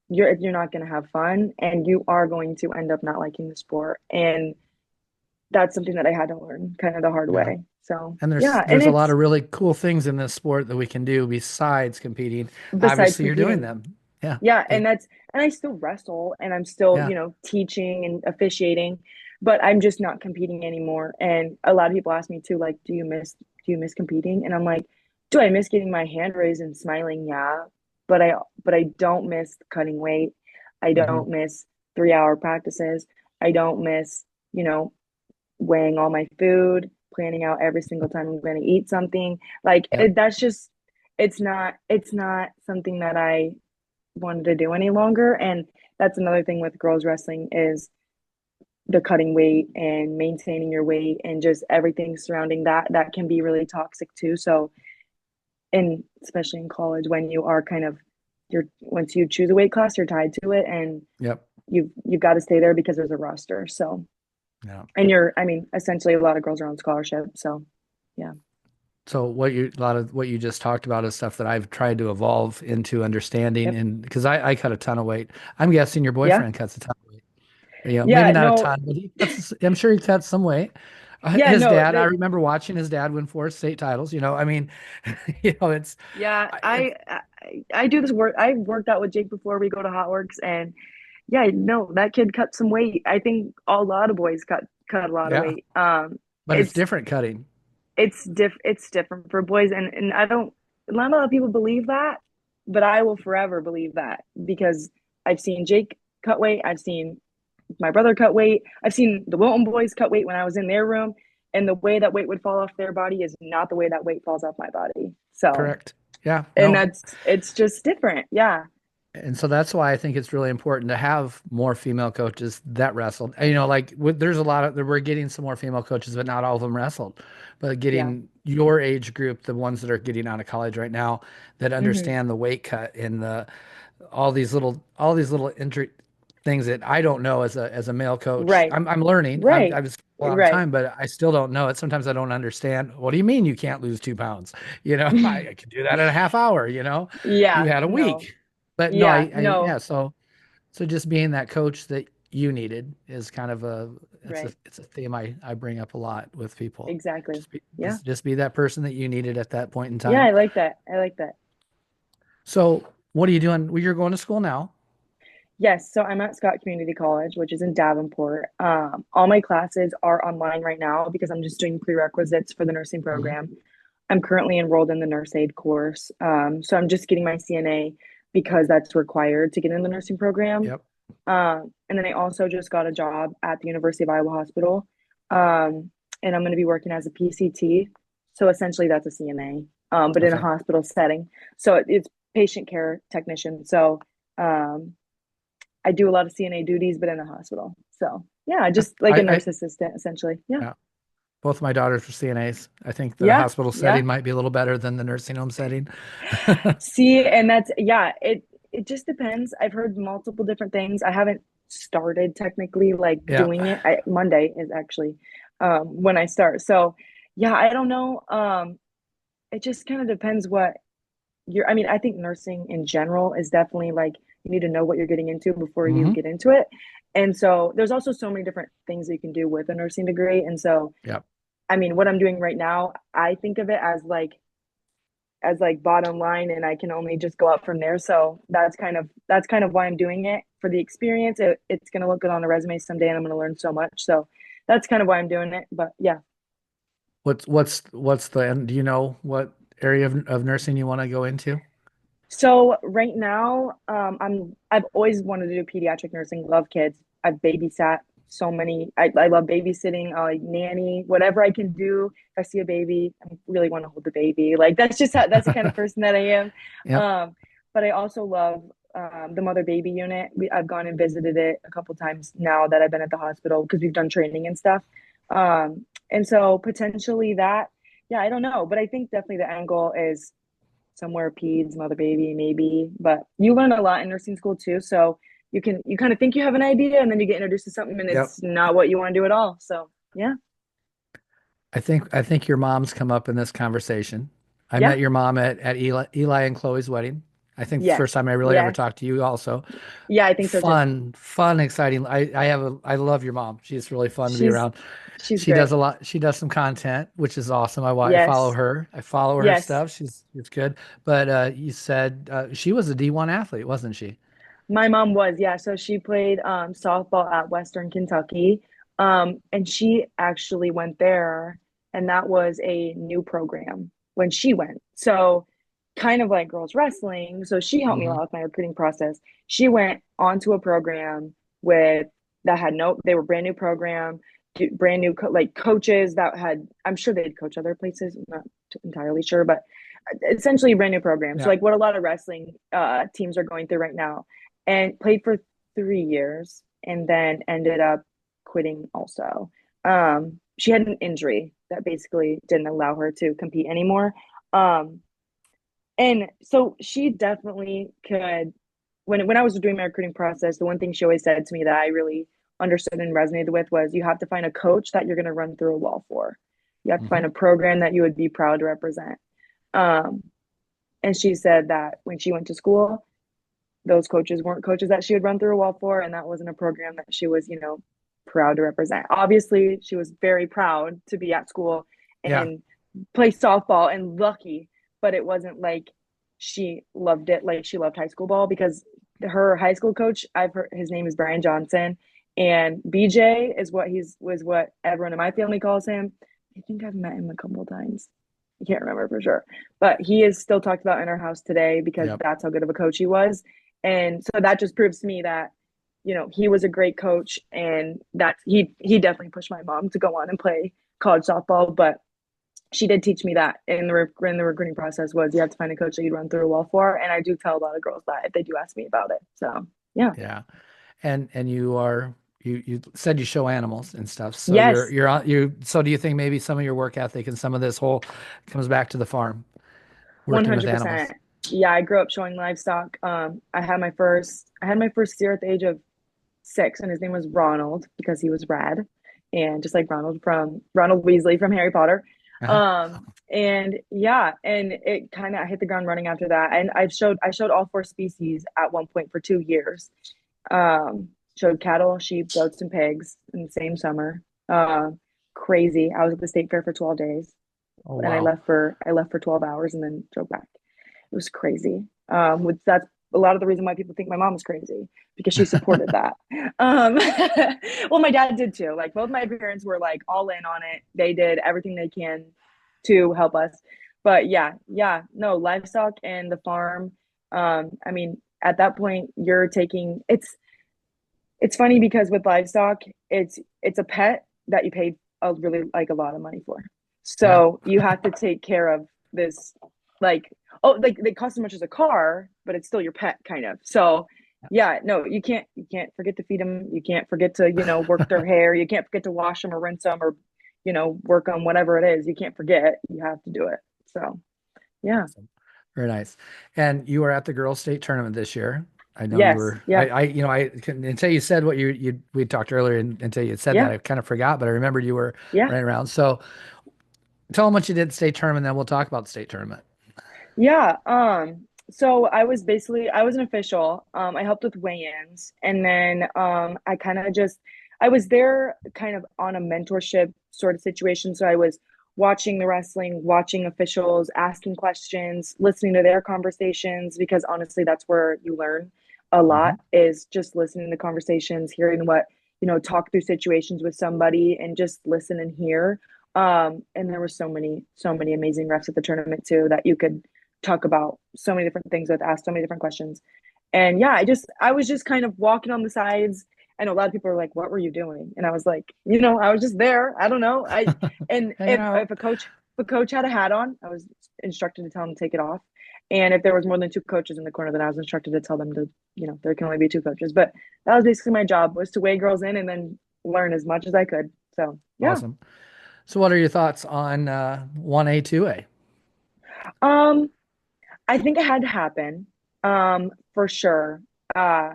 you're not going to have fun and you are going to end up not liking the sport. And that's something that I had to learn kind of the hard Yeah. way. So, And there's yeah, and there's a lot it's of really cool things in this sport that we can do besides competing. besides Obviously, you're doing competing. them. Yeah. Yeah, Like, and I still wrestle and I'm still, yeah. teaching and officiating, but I'm just not competing anymore. And a lot of people ask me too, like, do you miss competing? And I'm like, do I miss getting my hand raised and smiling? Yeah. But I don't miss cutting weight. I Hmm. don't miss 3-hour practices. I don't miss, you know, weighing all my food, planning out every single time I'm going to eat something. Like Yep. that's just it's not something that I wanted to do any longer. And that's another thing with girls wrestling is the cutting weight and maintaining your weight and just everything surrounding that can be really toxic too. So and especially in college when you are kind of you're once you choose a weight class, you're tied to it and Yep. you've got to stay there because there's a roster. So Yeah. and I mean, essentially a lot of girls are on scholarship. So yeah. So a lot of what you just talked about is stuff that I've tried to evolve into understanding, Yep. and because I cut a ton of weight. I'm guessing your Yeah. boyfriend cuts a ton of weight. Maybe Yeah. not a No. ton, but I'm sure he cuts some weight. Yeah. His No. dad, I remember watching his dad win 4 state titles. I mean, it's, Yeah. it's I do this work. I've worked out with Jake before we go to Hot Works, and yeah, no, that kid cut some weight. I think a lot of boys cut a lot of yeah, weight. but it's It's different cutting. it's different for boys, and I don't. Not a lot of people believe that, but I will forever believe that because I've seen Jake cut weight. I've seen my brother cut weight. I've seen the Wilton boys cut weight when I was in their room, and the way that weight would fall off their body is not the way that weight falls off my body. So, Correct. Yeah, and no. it's just different. Yeah. And so that's why I think it's really important to have more female coaches that wrestled. And, like there's a lot of we're getting some more female coaches, but not all of them wrestled. But Yeah. getting your age group, the ones that are getting out of college right now, that Hmm. understand the weight cut and the all these little things that I don't know as a male coach. Right. I'm learning. Right. I've spent a lot of Right. time, but I still don't know it. Sometimes I don't understand. What do you mean you can't lose 2 pounds? I could do that in a half hour. You Yeah. had a No. week. But no, Yeah. yeah. No. So just being that coach that you needed is kind of Right. it's a theme I bring up a lot with people. Exactly. Just be Yeah. just be that person that you needed at that point in Yeah. time. I like that. I like that. So what are you doing? Well, you're going to school now. Yes. So I'm at Scott Community College, which is in Davenport. All my classes are online right now because I'm just doing prerequisites for the nursing Hmm. program. I'm currently enrolled in the nurse aid course. So I'm just getting my CNA because that's required to get in the nursing program. Yep. And then I also just got a job at the University of Iowa Hospital. And I'm going to be working as a PCT. So essentially, that's a CNA. but in a Okay. hospital setting. So it's patient care technician. So um, I do a lot of CNA duties, but in a hospital. So yeah, just like a I nurse assistant essentially. Yeah. yeah. Both my daughters were CNAs. I think the Yeah. hospital Yeah. setting might be a little better than the nursing home setting. See, and that's yeah, it just depends. I've heard multiple different things. I haven't started technically like Yeah. doing it. Monday is actually when I start. So yeah, I don't know. It just kind of depends what I mean, I think nursing in general is definitely like you need to know what you're getting into before you Hmm. get into it. And so there's also so many different things that you can do with a nursing degree. And so Yeah. I mean, what I'm doing right now, I think of it as like bottom line, and I can only just go up from there. So that's kind of why I'm doing it, for the experience. It's going to look good on a resume someday, and I'm going to learn so much. So that's kind of why I'm doing it. But yeah. What's the end? Do you know what area of nursing you want to go into? So right now, I've always wanted to do pediatric nursing. Love kids. I've babysat so many. I love babysitting. I like nanny, whatever I can do. If I see a baby, I really want to hold the baby. Like that's the kind of person that I am. Yep. Um, but I also love the mother baby unit. I've gone and visited it a couple times now that I've been at the hospital because we've done training and stuff. And so potentially that, yeah, I don't know, but I think definitely the end goal is somewhere peds, mother baby, maybe. But you learn a lot in nursing school too. So you kind of think you have an idea and then you get introduced to something and Yep. it's not what you want to do at all. So yeah. I think your mom's come up in this conversation. I Yeah. met your mom at Eli and Chloe's wedding. I think the Yes. first time I really ever Yes. talked to you also. Yeah, I think so too. Fun, exciting. I love your mom. She's really fun to be She's around. she's She does great. a lot. She does some content, which is awesome. I follow Yes. her. I follow her Yes. stuff. It's good. But you said she was a D1 athlete, wasn't she? My mom was, yeah. So she played softball at Western Kentucky. And she actually went there, and that was a new program when she went. So kind of like girls wrestling. So she helped me a Hmm. lot with my recruiting process. She went onto a program with that had no, they were brand new program, brand new like coaches that had, I'm sure they'd coach other places, I'm not entirely sure, but essentially brand new program. So Yeah. like what a lot of wrestling teams are going through right now, and played for 3 years and then ended up quitting also. She had an injury that basically didn't allow her to compete anymore. Um, and so she definitely could. When I was doing my recruiting process, the one thing she always said to me that I really understood and resonated with was you have to find a coach that you're going to run through a wall for. You have to Hmm. find a program that you would be proud to represent. Um, and she said that when she went to school, those coaches weren't coaches that she would run through a wall for, and that wasn't a program that she was, proud to represent. Obviously, she was very proud to be at school Yeah. and play softball and lucky, but it wasn't like she loved it like she loved high school ball, because her high school coach, I've heard his name is Brian Johnson, and BJ is what everyone in my family calls him. I think I've met him a couple of times. I can't remember for sure, but he is still talked about in our house today because Yep. that's how good of a coach he was. And so that just proves to me that, he was a great coach, and that he definitely pushed my mom to go on and play college softball. But she did teach me that in the recruiting process was you have to find a coach that you'd run through a wall for. And I do tell a lot of girls that if they do ask me about it. So yeah. Yeah. And you said you show animals and stuff. So Yes, so do you think maybe some of your work ethic and some of this whole comes back to the farm, working with 100%. animals? Yeah, I grew up showing livestock. I had my first steer at the age of 6, and his name was Ronald because he was red, and just like Ronald Weasley from Harry Potter. Uh-huh. And yeah, and it kind of I hit the ground running after that. And I showed all 4 species at one point for 2 years. Showed cattle, sheep, goats, and pigs in the same summer. Crazy. I was at the state fair for 12 days, Oh, and I wow. left for 12 hours and then drove back. It was crazy. With That's a lot of the reason why people think my mom is crazy, because she supported that. Um, well, my dad did too. Like both my parents were like all in on it. They did everything they can to help us. But yeah, yeah, no, livestock and the farm. I mean, at that point, you're taking it's funny because with livestock, it's a pet that you paid a really like a lot of money for. Yeah. So you have to take care of this. Like, oh, like they cost as much as a car, but it's still your pet kind of. So yeah, no, you can't forget to feed them. You can't forget to, work their hair. You can't forget to wash them or rinse them or, work on whatever it is. You can't forget. You have to do it. So yeah. Awesome. Very nice. And you were at the girls' state tournament this year. I know you Yes. were. Yeah. Until you said what we talked earlier, and until you said that, Yeah. I kind of forgot. But I remembered you were Yeah. running around. So tell them what you did at the state tournament, then we'll talk about the state tournament. Yeah. So I was an official. I helped with weigh-ins and then I was there kind of on a mentorship sort of situation. So I was watching the wrestling, watching officials, asking questions, listening to their conversations, because honestly that's where you learn a lot, Hmm. is just listening to conversations, hearing what, talk through situations with somebody and just listen and hear. And there were so many amazing refs at the tournament too that you could talk about so many different things with, ask so many different questions. And yeah, I was just kind of walking on the sides. I know a lot of people are like, "What were you doing?" And I was like, I was just there. I don't know. And Hanging if out. a coach had a hat on, I was instructed to tell him to take it off. And if there was more than two coaches in the corner, then I was instructed to tell them to, there can only be two coaches. But that was basically my job, was to weigh girls in and then learn as much as I could. So yeah. Awesome. So what are your thoughts on 1A, 2A? Um, I think it had to happen. For sure. Uh,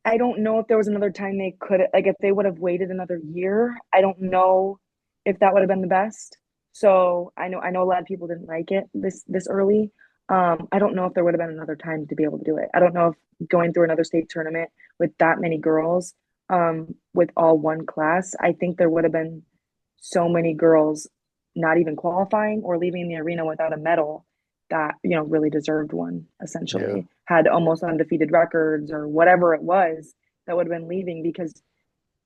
I don't know if there was another time they could, like, if they would have waited another year. I don't know if that would have been the best. So I know a lot of people didn't like it this early. I don't know if there would have been another time to be able to do it. I don't know if going through another state tournament with that many girls, with all one class, I think there would have been so many girls not even qualifying or leaving the arena without a medal that, really deserved one, Yeah. essentially, had almost undefeated records or whatever it was, that would have been leaving. Because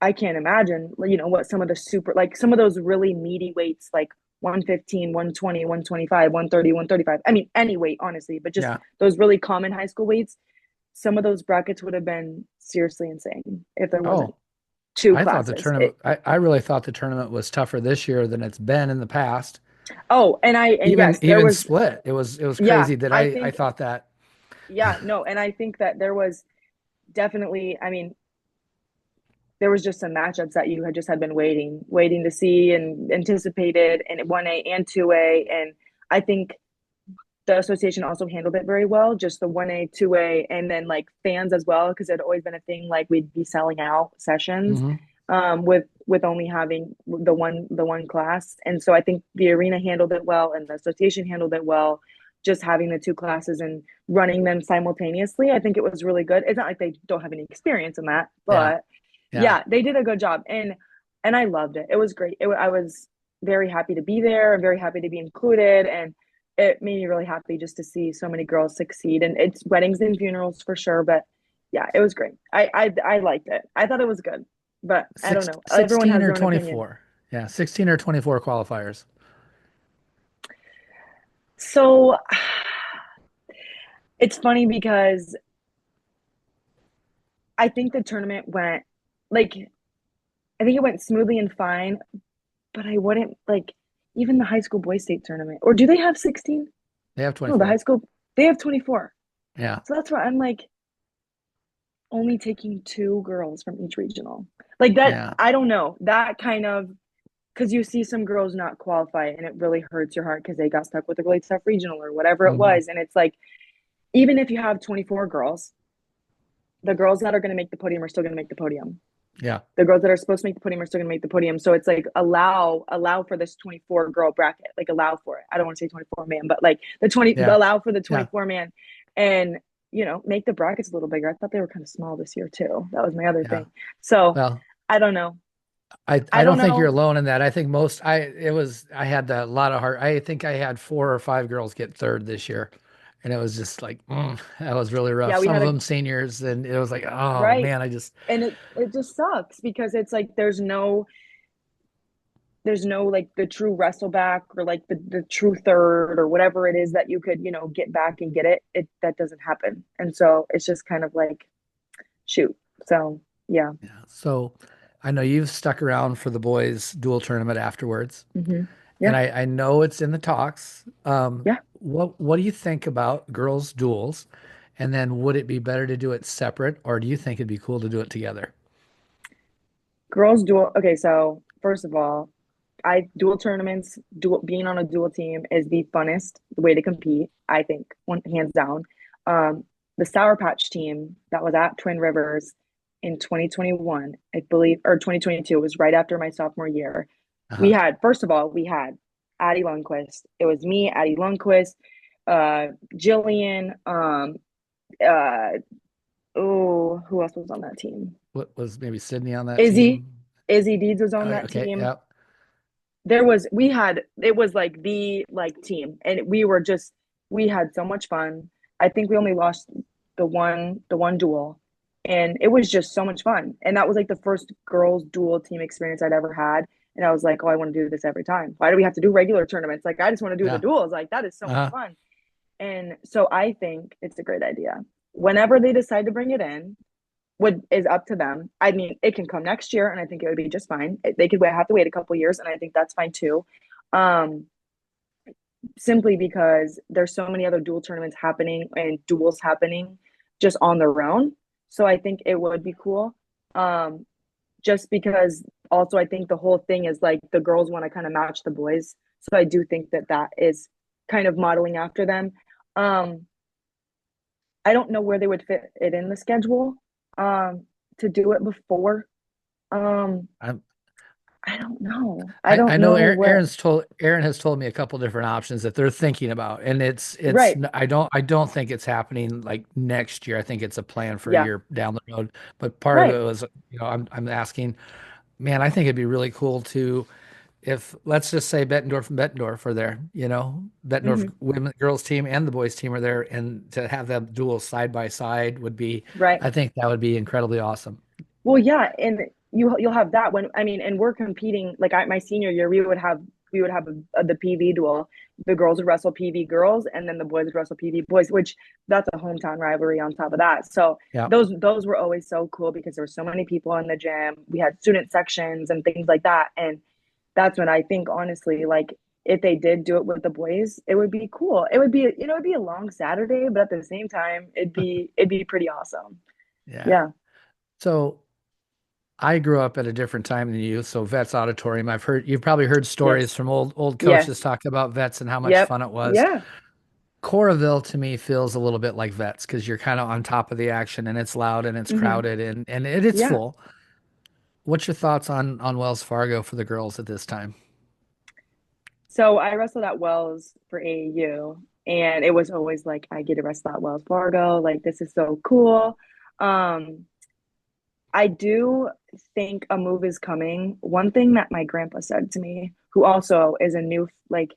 I can't imagine, what some of the super, like some of those really meaty weights, like 115, 120, 125, 130, 135. I mean, any weight, honestly, but just Yeah. those really common high school weights, some of those brackets would have been seriously insane if there wasn't Oh, two I thought the classes. tournament, I really thought the tournament was tougher this year than it's been in the past. And Even yes, there even was, split. It was yeah, crazy that I I think, thought that. yeah, no, and I think that there was definitely, I mean, there was just some matchups that you had just had been waiting to see and anticipated, and 1A and 2A. And I think the association also handled it very well, just the 1A, 2A, and then like fans as well, because it had always been a thing, like we'd be selling out sessions, Hmm. with only having the one class. And so I think the arena handled it well and the association handled it well, just having the two classes and running them simultaneously. I think it was really good. It's not like they don't have any experience in that, Yeah. but Yeah. yeah, they did a good job. And I loved it. It was great. I was very happy to be there and very happy to be included. And it made me really happy just to see so many girls succeed. And it's weddings and funerals for sure, but yeah, it was great. I liked it. I thought it was good, but I don't Six, know. Everyone 16 has or their own opinion. 24. Yeah, 16 or 24 qualifiers. So it's funny because I think the tournament went, like, I think it went smoothly and fine, but I wouldn't like, even the high school boys state tournament. Or do they have 16? They have No, the high 24. school, they have 24. Yeah. So that's why I'm like, only taking two girls from each regional. Like that, Yeah. I don't know. That kind of, because you see some girls not qualify and it really hurts your heart because they got stuck with a really tough regional or whatever it Hmm. was. And it's like, even if you have 24 girls, the girls that are going to make the podium are still going to make the podium. Yeah. The girls that are supposed to make the podium are still going to make the podium. So it's like, allow for this 24 girl bracket, like allow for it. I don't want to say 24 man, but like Yeah. allow for the Yeah. 24 man, and make the brackets a little bigger. I thought they were kind of small this year too. That was my other Yeah. thing. So Well, I don't know. I I don't don't think you're know. alone in that. I think I had a lot of heart. I think I had 4 or 5 girls get third this year. And it was just like, that was really rough. Yeah, we Some had of a them seniors, and it was like, oh right. man, I just, And it just sucks because it's like there's no like the true wrestle back or like the true third or whatever it is that you could, get back and get it. That doesn't happen. And so it's just kind of like, shoot. So yeah. yeah. So I know you've stuck around for the boys dual tournament afterwards. Hmm. and Yeah. I know it's in the talks. Yeah. What do you think about girls' duels? And then would it be better to do it separate, or do you think it'd be cool to do it together? Girls dual. Okay, so first of all, I dual tournaments, dual being on a dual team is the funnest way to compete, I think, one hands down. Um, the Sour Patch team that was at Twin Rivers in 2021, I believe, or 2022, was right after my sophomore year. We Uh-huh. had, first of all, we had Addie Lundquist. It was me, Addie Lundquist, Jillian, uh, oh, who else was on that team? What was maybe Sydney on that Izzy. team? Izzy Deeds was on Oh, that okay, team. yeah. We had, it was like the like team, and we had so much fun. I think we only lost the one duel, and it was just so much fun. And that was like the first girls duel team experience I'd ever had. And I was like, oh, I want to do this every time. Why do we have to do regular tournaments? Like, I just want to do the Yeah. duels. Like, that is so much Uh-huh. fun. And so I think it's a great idea. Whenever they decide to bring it in, would is up to them. I mean, it can come next year, and I think it would be just fine. They could have to wait a couple years, and I think that's fine too. Um, Simply because there's so many other dual tournaments happening and duels happening just on their own. So I think it would be cool. Um, just because also I think the whole thing is like the girls want to kind of match the boys. So I do think that that is kind of modeling after them. Um, I don't know where they would fit it in the schedule to do it before. Um, I'm, I don't know. I I don't know know where. Aaron has told me a couple different options that they're thinking about, and Right. I don't think it's happening like next year. I think it's a plan for a Yeah. year down the road. But part of Right. it was, I'm asking, man, I think it'd be really cool to if let's just say Bettendorf and Bettendorf are there, Bettendorf Hmm. women girls team and the boys team are there, and to have them duel side by side would be, Right. I think that would be incredibly awesome. Well, yeah, and you'll have that when I mean, and we're competing. Like my senior year, we would have the PV duel. The girls would wrestle PV girls, and then the boys would wrestle PV boys. Which that's a hometown rivalry on top of that. So Yeah. those were always so cool because there were so many people in the gym. We had student sections and things like that, and that's when I think honestly, like if they did do it with the boys, it would be cool. It would be it'd be a long Saturday, but at the same time, it'd be pretty awesome. Yeah. Yeah. So I grew up at a different time than you, so Vets Auditorium. You've probably heard stories Yes. from old coaches Yes. talk about Vets and how much Yep. fun it was. Yeah. Coraville to me feels a little bit like Vets because you're kind of on top of the action and it's loud and it's Hmm. crowded and it's Yeah. full. What's your thoughts on Wells Fargo for the girls at this time? So I wrestled at Wells for AAU, and it was always like I get to wrestle at Wells Fargo. Like this is so cool. Um, I do think a move is coming. One thing that my grandpa said to me, who also is a new like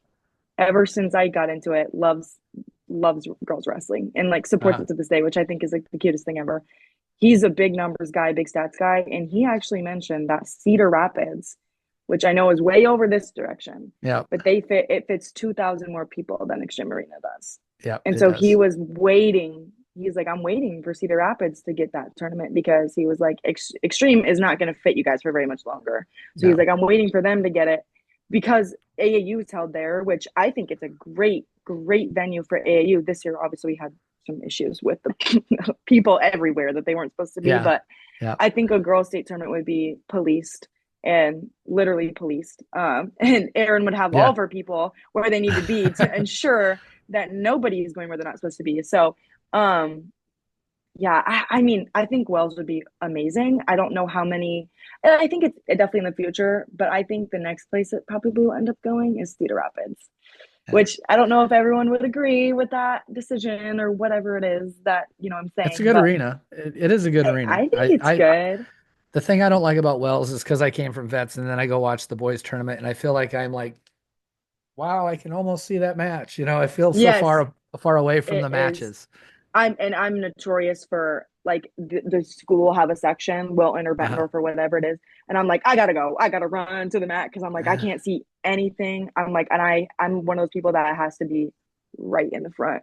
ever since I got into it, loves girls wrestling and like supports Uh-huh. it to this day, which I think is like the cutest thing ever. He's a big numbers guy, big stats guy, and he actually mentioned that Cedar Rapids, which I know is way over this direction, Yeah. but it fits 2,000 more people than Extreme Arena does. Yeah, And it so he does. was waiting. He's like, I'm waiting for Cedar Rapids to get that tournament because he was like, Extreme is not going to fit you guys for very much longer. So he's No. like, I'm waiting for them to get it because AAU is held there, which I think it's a great venue for AAU. This year, obviously, we had some issues with the people everywhere that they weren't supposed to be, Yeah. but Yeah. I think a girls' state tournament would be policed and literally policed. And Erin would have all Yeah. of her people where they need to be to ensure that nobody is going where they're not supposed to be. So, um, yeah, I mean, I think Wells would be amazing. I don't know how many. I think it's definitely in the future, but I think the next place it probably will end up going is Cedar Rapids, Yeah. which I don't know if everyone would agree with that decision or whatever it is that I'm It's a saying, good but arena. It is a good arena. I think it's good. The thing I don't like about Wells is because I came from Vets and then I go watch the boys tournament and I feel like I'm like, wow, I can almost see that match. I feel so Yes, far away from it the is. matches. I'm notorious for like the school will have a section, Wilton or Uh-huh. Bettendorf or whatever it is, and I'm like, I gotta go, I gotta run to the mat because I'm like I can't see anything. I'm like, and I'm one of those people that has to be right in the front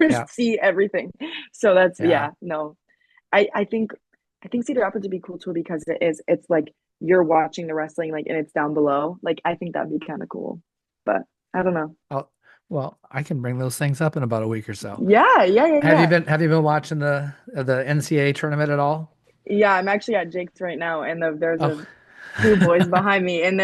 Yeah. see everything. So that's Yeah. yeah, no, I think Cedar Rapids would be cool too because it's like you're watching the wrestling like and it's down below. Like I think that'd be kind of cool. but I don't know. Oh, well, I can bring those things up in about a week or so. Yeah, yeah, yeah, yeah. Have you been watching the NCAA tournament at all? Yeah, I'm actually at Jake's right now, and there's Oh, a two boys behind me, and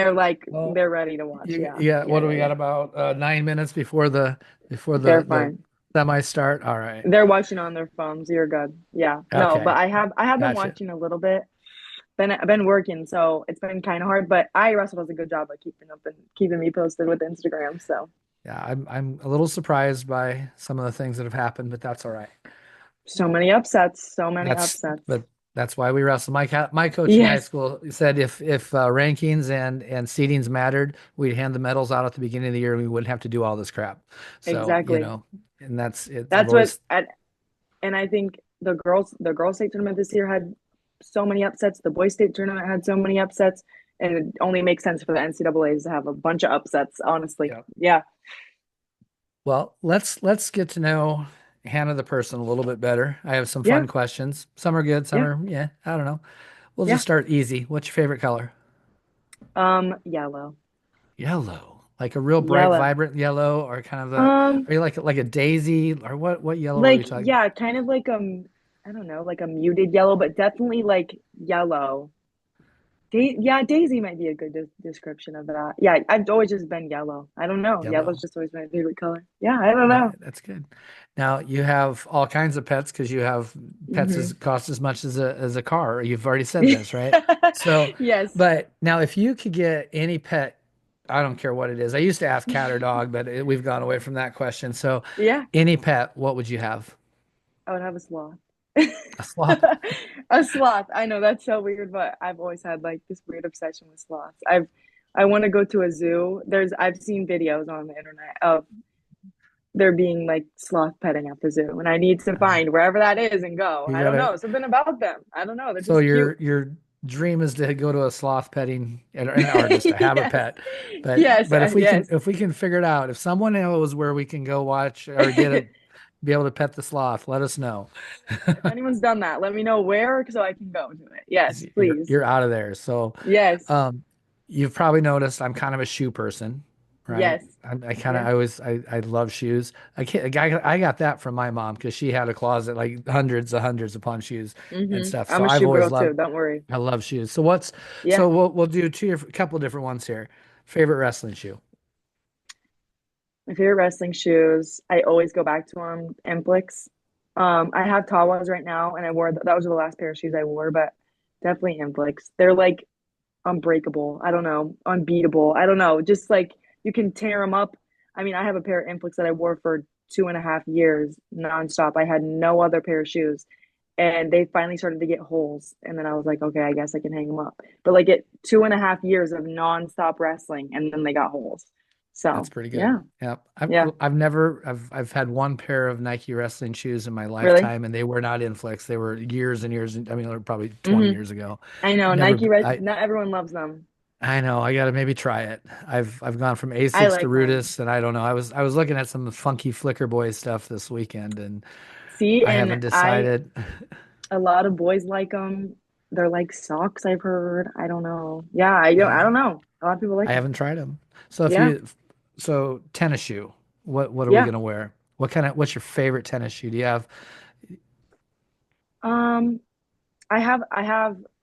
well, they're ready to watch. Yeah, yeah. yeah, What do yeah, we yeah. got about 9 minutes before They're the fine. semi start? All right. They're watching on their phones. You're good. Yeah. No, but Okay. I have been Gotcha. watching a little bit. I've been working, so it's been kind of hard. But Russell does a good job of keeping up and keeping me posted with Instagram. So Yeah, I'm a little surprised by some of the things that have happened, but that's all right. so many upsets. So many That's upsets. but that's why we wrestle. My coach in high Yes, school said if rankings and seedings mattered, we'd hand the medals out at the beginning of the year and we wouldn't have to do all this crap. So, exactly. and that's it. I've That's what. always And I think the girls state tournament this year had so many upsets. The boys state tournament had so many upsets, and it only makes sense for the NCAA's to have a bunch of upsets. Honestly, yeah. yeah, Well, let's get to know Hannah the person a little bit better. I have some yeah, fun questions. Some are good, some yeah, are yeah, I don't know. We'll just yeah. start easy. What's your favorite color? Yellow, Yellow. Like a real bright, yellow. vibrant yellow, or kind of Um, are you like a daisy, or what yellow are we like talking? yeah, kind of like I don't know, like a muted yellow, but definitely like yellow. Yeah, Daisy might be a good description of that. Yeah, I've always just been yellow. I don't know. Yellow's Yellow. just always my favorite color. Yeah, I don't know. That's good. Now you have all kinds of pets because you have pets as Hmm. cost as much as a car. You've already said this, right? So, Yes. but now if you could get any pet, I don't care what it is. I used to ask cat or dog, but we've gone away from that question. So, Yeah, any pet, what would you have? I would have a sloth. A sloth. A sloth. I know that's so weird, but I've always had like this weird obsession with sloths. I want to go to a zoo. I've seen videos on the internet of there being like sloth petting at the zoo, and I need to Uh, find wherever that is and go. you I don't know, gotta. something about them. I don't know. They're So just cute. your dream is to go to a sloth petting or just to have a Yes. pet. But Yes, yes. if we can figure it out, if someone knows where we can go watch or be able to pet the sloth, let us know. If anyone's done that, let me know where so I can go to it. Yes, please. You're out of there. So, Yes. um, you've probably noticed I'm kind of a shoe person, right? Yes. I kind of Yeah. I always I love shoes. I got that from my mom because she had a closet like hundreds upon shoes and stuff. So I'm a I've shoe always girl too. loved Don't worry. I love shoes. Yeah. So we'll do a couple different ones here. Favorite wrestling shoe. My favorite wrestling shoes. I always go back to them. Implics. I have Tawas right now, and I wore that was the last pair of shoes I wore, but definitely Implics. They're like unbreakable. I don't know, unbeatable. I don't know. Just like you can tear them up. I mean, I have a pair of Implics that I wore for 2.5 years nonstop. I had no other pair of shoes, and they finally started to get holes. And then I was like, okay, I guess I can hang them up. But like it 2.5 years of nonstop wrestling, and then they got holes. That's So pretty good. yeah, Yeah. yeah, I've had one pair of Nike wrestling shoes in my really. lifetime and they were not Inflex. They were years and years. I mean, they were probably 20 Hmm. years ago. I know Never, Nike. Right? I, Not everyone loves them. I know I got to maybe try it. I've gone from I Asics to like them. Rudis and I don't know. I was looking at some funky Flicker Boy stuff this weekend and See, I and haven't decided. a lot of boys like them. They're like socks, I've heard. I don't know. Yeah, I Yeah, don't know. A lot of people like I them. haven't tried them. So Yeah, so tennis shoe, what are we yeah. gonna wear? What's your favorite tennis shoe? Do you have? Um, I have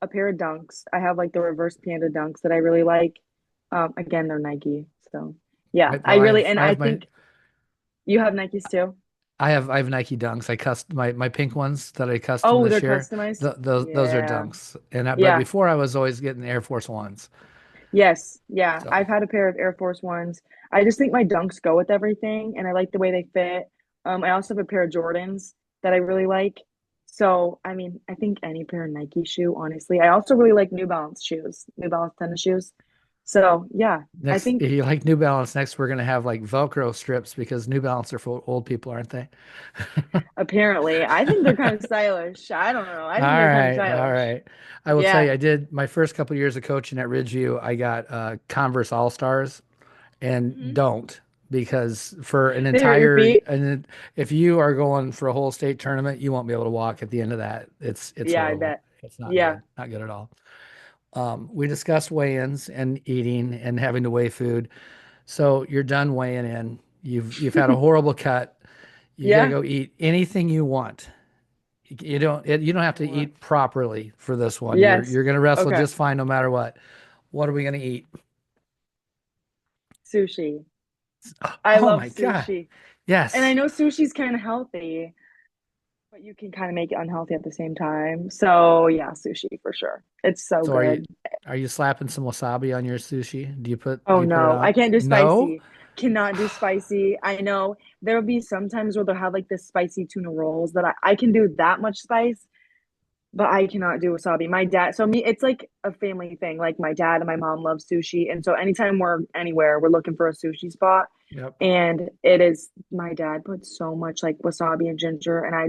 a pair of Dunks. I have like the reverse panda Dunks that I really like. Again, they're Nike. So yeah, I Well, really and I I have my think you have Nikes too. I have Nike Dunks. My pink ones that I custom Oh, they're this year. customized. Those are Yeah, Dunks. But yeah. before I was always getting Air Force Ones. Yes, yeah. I've So had a pair of Air Force Ones. I just think my Dunks go with everything, and I like the way they fit. I also have a pair of Jordans that I really like. So, I mean, I think any pair of Nike shoe, honestly. I also really like New Balance shoes, New Balance tennis shoes. So, yeah, I next, if think you like New Balance, next we're gonna have like Velcro strips because New Balance are for old people, aren't they? apparently, I think they're kind of stylish. I don't know. I think they're kind of All stylish. right. I will tell Yeah. you, I did my first couple years of coaching at Ridgeview. I got Converse All Stars, and Hmm. don't because for an They hurt your entire feet. and if you are going for a whole state tournament, you won't be able to walk at the end of that. It's Yeah, I horrible. bet. It's Yeah. not good at all. We discussed weigh-ins and eating and having to weigh food. So you're done weighing in. You've had a horrible cut. You got to Yeah. go eat anything you want. You don't have to What? eat properly for this one. Yes. You're going to wrestle Okay. just fine no matter what. What are we going to eat? Sushi. I Oh love my God. sushi. And I Yes. know sushi's kind of healthy, but you can kind of make it unhealthy at the same time. So yeah, sushi for sure. It's so So good. are you slapping some wasabi on your sushi? Do Oh you put it no, I on? can't do No? spicy. Cannot do spicy. I know there'll be some times where they'll have like this spicy tuna rolls that I can do that much spice, but I cannot do wasabi. My dad, so me, it's like a family thing. Like my dad and my mom love sushi. And so anytime we're anywhere, we're looking for a sushi spot. Yep. And it is, my dad puts so much like wasabi and ginger, and I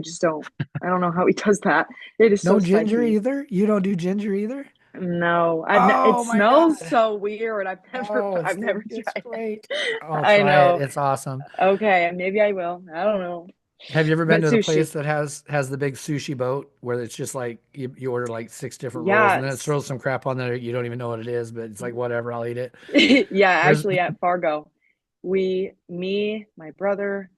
don't know how he does that. It is so No ginger spicy. either? You don't do ginger either? No, it Oh my smells God. so weird. Oh, I've never it's tried it. great. Oh, I try it. know. It's awesome. Okay, maybe I will. I don't know. Have you ever been But to the place sushi. that has the big sushi boat where it's just like you order like six different rolls and then it Yes. throws some crap on there you don't even know what it is, but it's like whatever, I'll eat it. Yeah, There's actually at Fargo, me, my brother,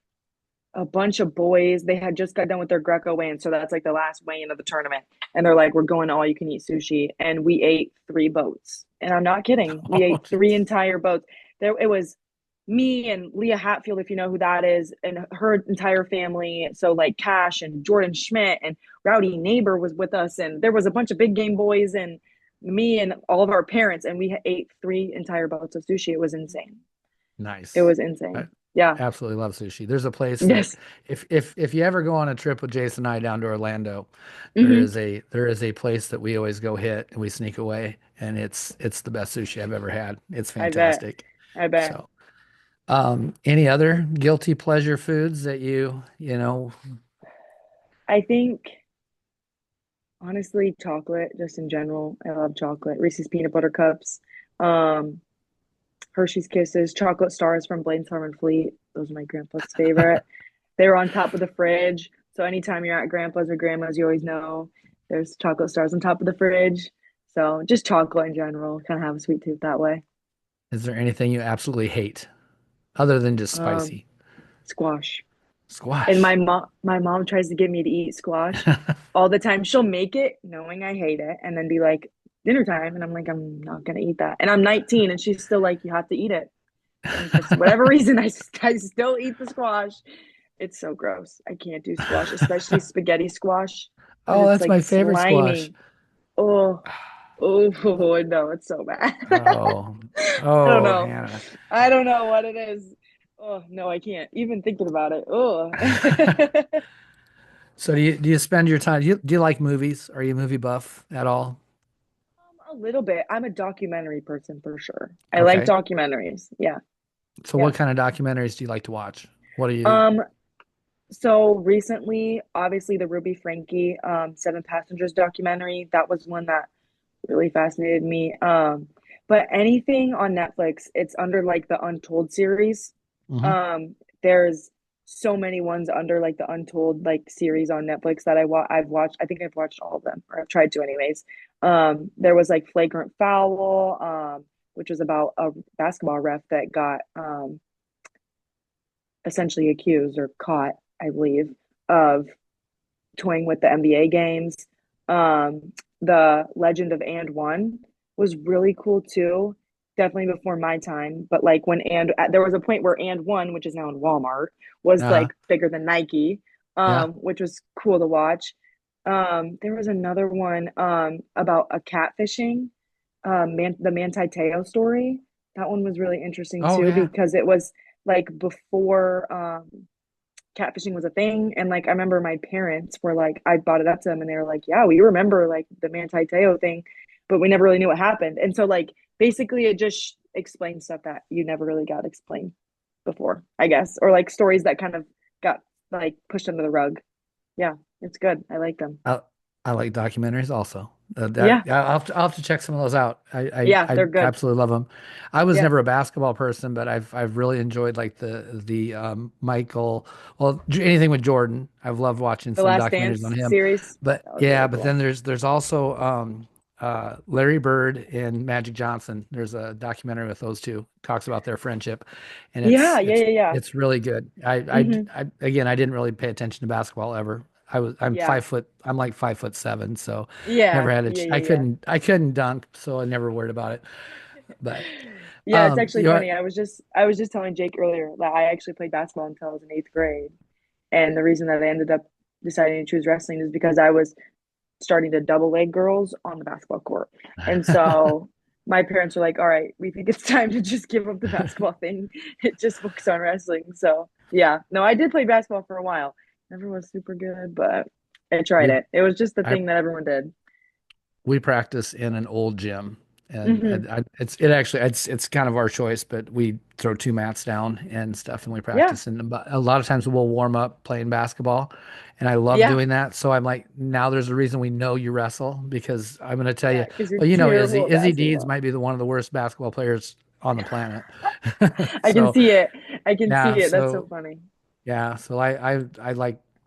a bunch of boys, they had just got done with their Greco weigh-in, so that's like the last weigh-in of the tournament. And they're like, we're going to all you can eat sushi. And we ate three boats. And I'm not kidding. We oh, ate three entire boats. There it was me and Leah Hatfield, if you know who that is, and her entire family. So like Cash and Jordan Schmidt and Rowdy Neighbor was with us, and there was a bunch of big game boys and me and all of our parents, and we ate three entire boats of sushi. It was insane. It nice. was I insane. Yeah. absolutely love sushi. There's a place that Yes. if you ever go on a trip with Jason and I down to Orlando, Hmm. there is a place that we always go hit and we sneak away and it's the best sushi I've ever had. It's I bet. fantastic. I bet. So, any other guilty pleasure foods that you know, I think honestly, chocolate, just in general. I love chocolate. Reese's peanut butter cups, um, Hershey's Kisses, chocolate stars from Blaine's Farm and Fleet. Those are my grandpa's favorite. They were on top of the fridge. So anytime you're at grandpa's or grandma's, you always know there's chocolate stars on top of the fridge. So just chocolate in general. Kind of have a sweet tooth that way. is there anything you absolutely hate other than just Um, spicy? Squash. And Squash. my mom tries to get me to eat squash all the time. She'll make it knowing I hate it and then be like, dinner time. And I'm like, I'm not gonna eat that. And I'm 19 and she's still like, you have to eat it. And for whatever reason, I still eat the squash. It's so gross. I can't do squash, especially spaghetti squash, because Oh, it's that's like my favorite squash. slimy. Oh, oh no, it's so bad. Oh, I don't oh, know. Hannah. I don't know what it is. Oh no, I can't even thinking about it. Oh. So do you spend your time? Do you like movies? Are you a movie buff at all? A little bit. I'm a documentary person for sure. I like Okay. documentaries. Yeah. So Yeah. what kind of documentaries do you like to watch? What do you? Um, so recently, obviously the Ruby Frankie Seven Passengers documentary, that was one that really fascinated me. But anything on Netflix, it's under like the Untold series. Mhm. Um, there's so many ones under like the Untold like series on Netflix that I've watched. I think I've watched all of them, or I've tried to anyways. There was like Flagrant Foul, which was about a basketball ref that got essentially accused or caught, I believe, of toying with the NBA games. The Legend of And One was really cool too. Definitely before my time, but like when and there was a point where And One, which is now in Walmart, was Uh-huh. like bigger than Nike, Yeah. which was cool to watch. There was another one about a catfishing, the Manti Teo story. That one was really interesting Oh too yeah. because it was like before catfishing was a thing. And like I remember my parents were like, I brought it up to them and they were like, yeah, we remember like the Manti Teo thing, but we never really knew what happened. And so like basically it just explains stuff that you never really got explained before, I guess, or like stories that kind of got like pushed under the rug. Yeah, it's good. I like them. I, I like documentaries also. Yeah, I'll have to check some of those out. yeah, I they're good. absolutely love them. I was Yeah, never a basketball person, but I've really enjoyed like the Michael, well, anything with Jordan. I've loved watching the some Last documentaries on Dance him. series, But that was yeah, really but cool. then there's also Larry Bird and Magic Johnson. There's a documentary with those two. Talks about their friendship, and Yeah, it's yeah, it's yeah, yeah. it's really good. Hmm. Again, I didn't really pay attention to basketball ever. I'm Yeah. 5 foot. I'm like 5'7", so never Yeah, had a. yeah, yeah, I couldn't dunk, so I never worried about it. yeah. But Yeah, it's actually you're funny. I was just telling Jake earlier that I actually played basketball until I was in eighth grade. And the reason that I ended up deciding to choose wrestling is because I was starting to double leg girls on the basketball court. And so my parents were like, all right, we think it's time to just give up the basketball thing. It just focus on wrestling. So yeah. No, I did play basketball for a while. Never was super good, but I tried we it. It was just the I thing that everyone did. we practice in an old gym, and Hmm. it's kind of our choice, but we throw two mats down and stuff, and we Yeah. practice. And a lot of times we'll warm up playing basketball, and I love Yeah. doing that. So I'm like, now there's a reason we know you wrestle, because I'm going to tell you, Yeah. Because you're well, terrible at Izzy Deeds basketball. might be one of the worst basketball players on the planet. I can So see it. I can see yeah, it. That's so so funny. yeah, so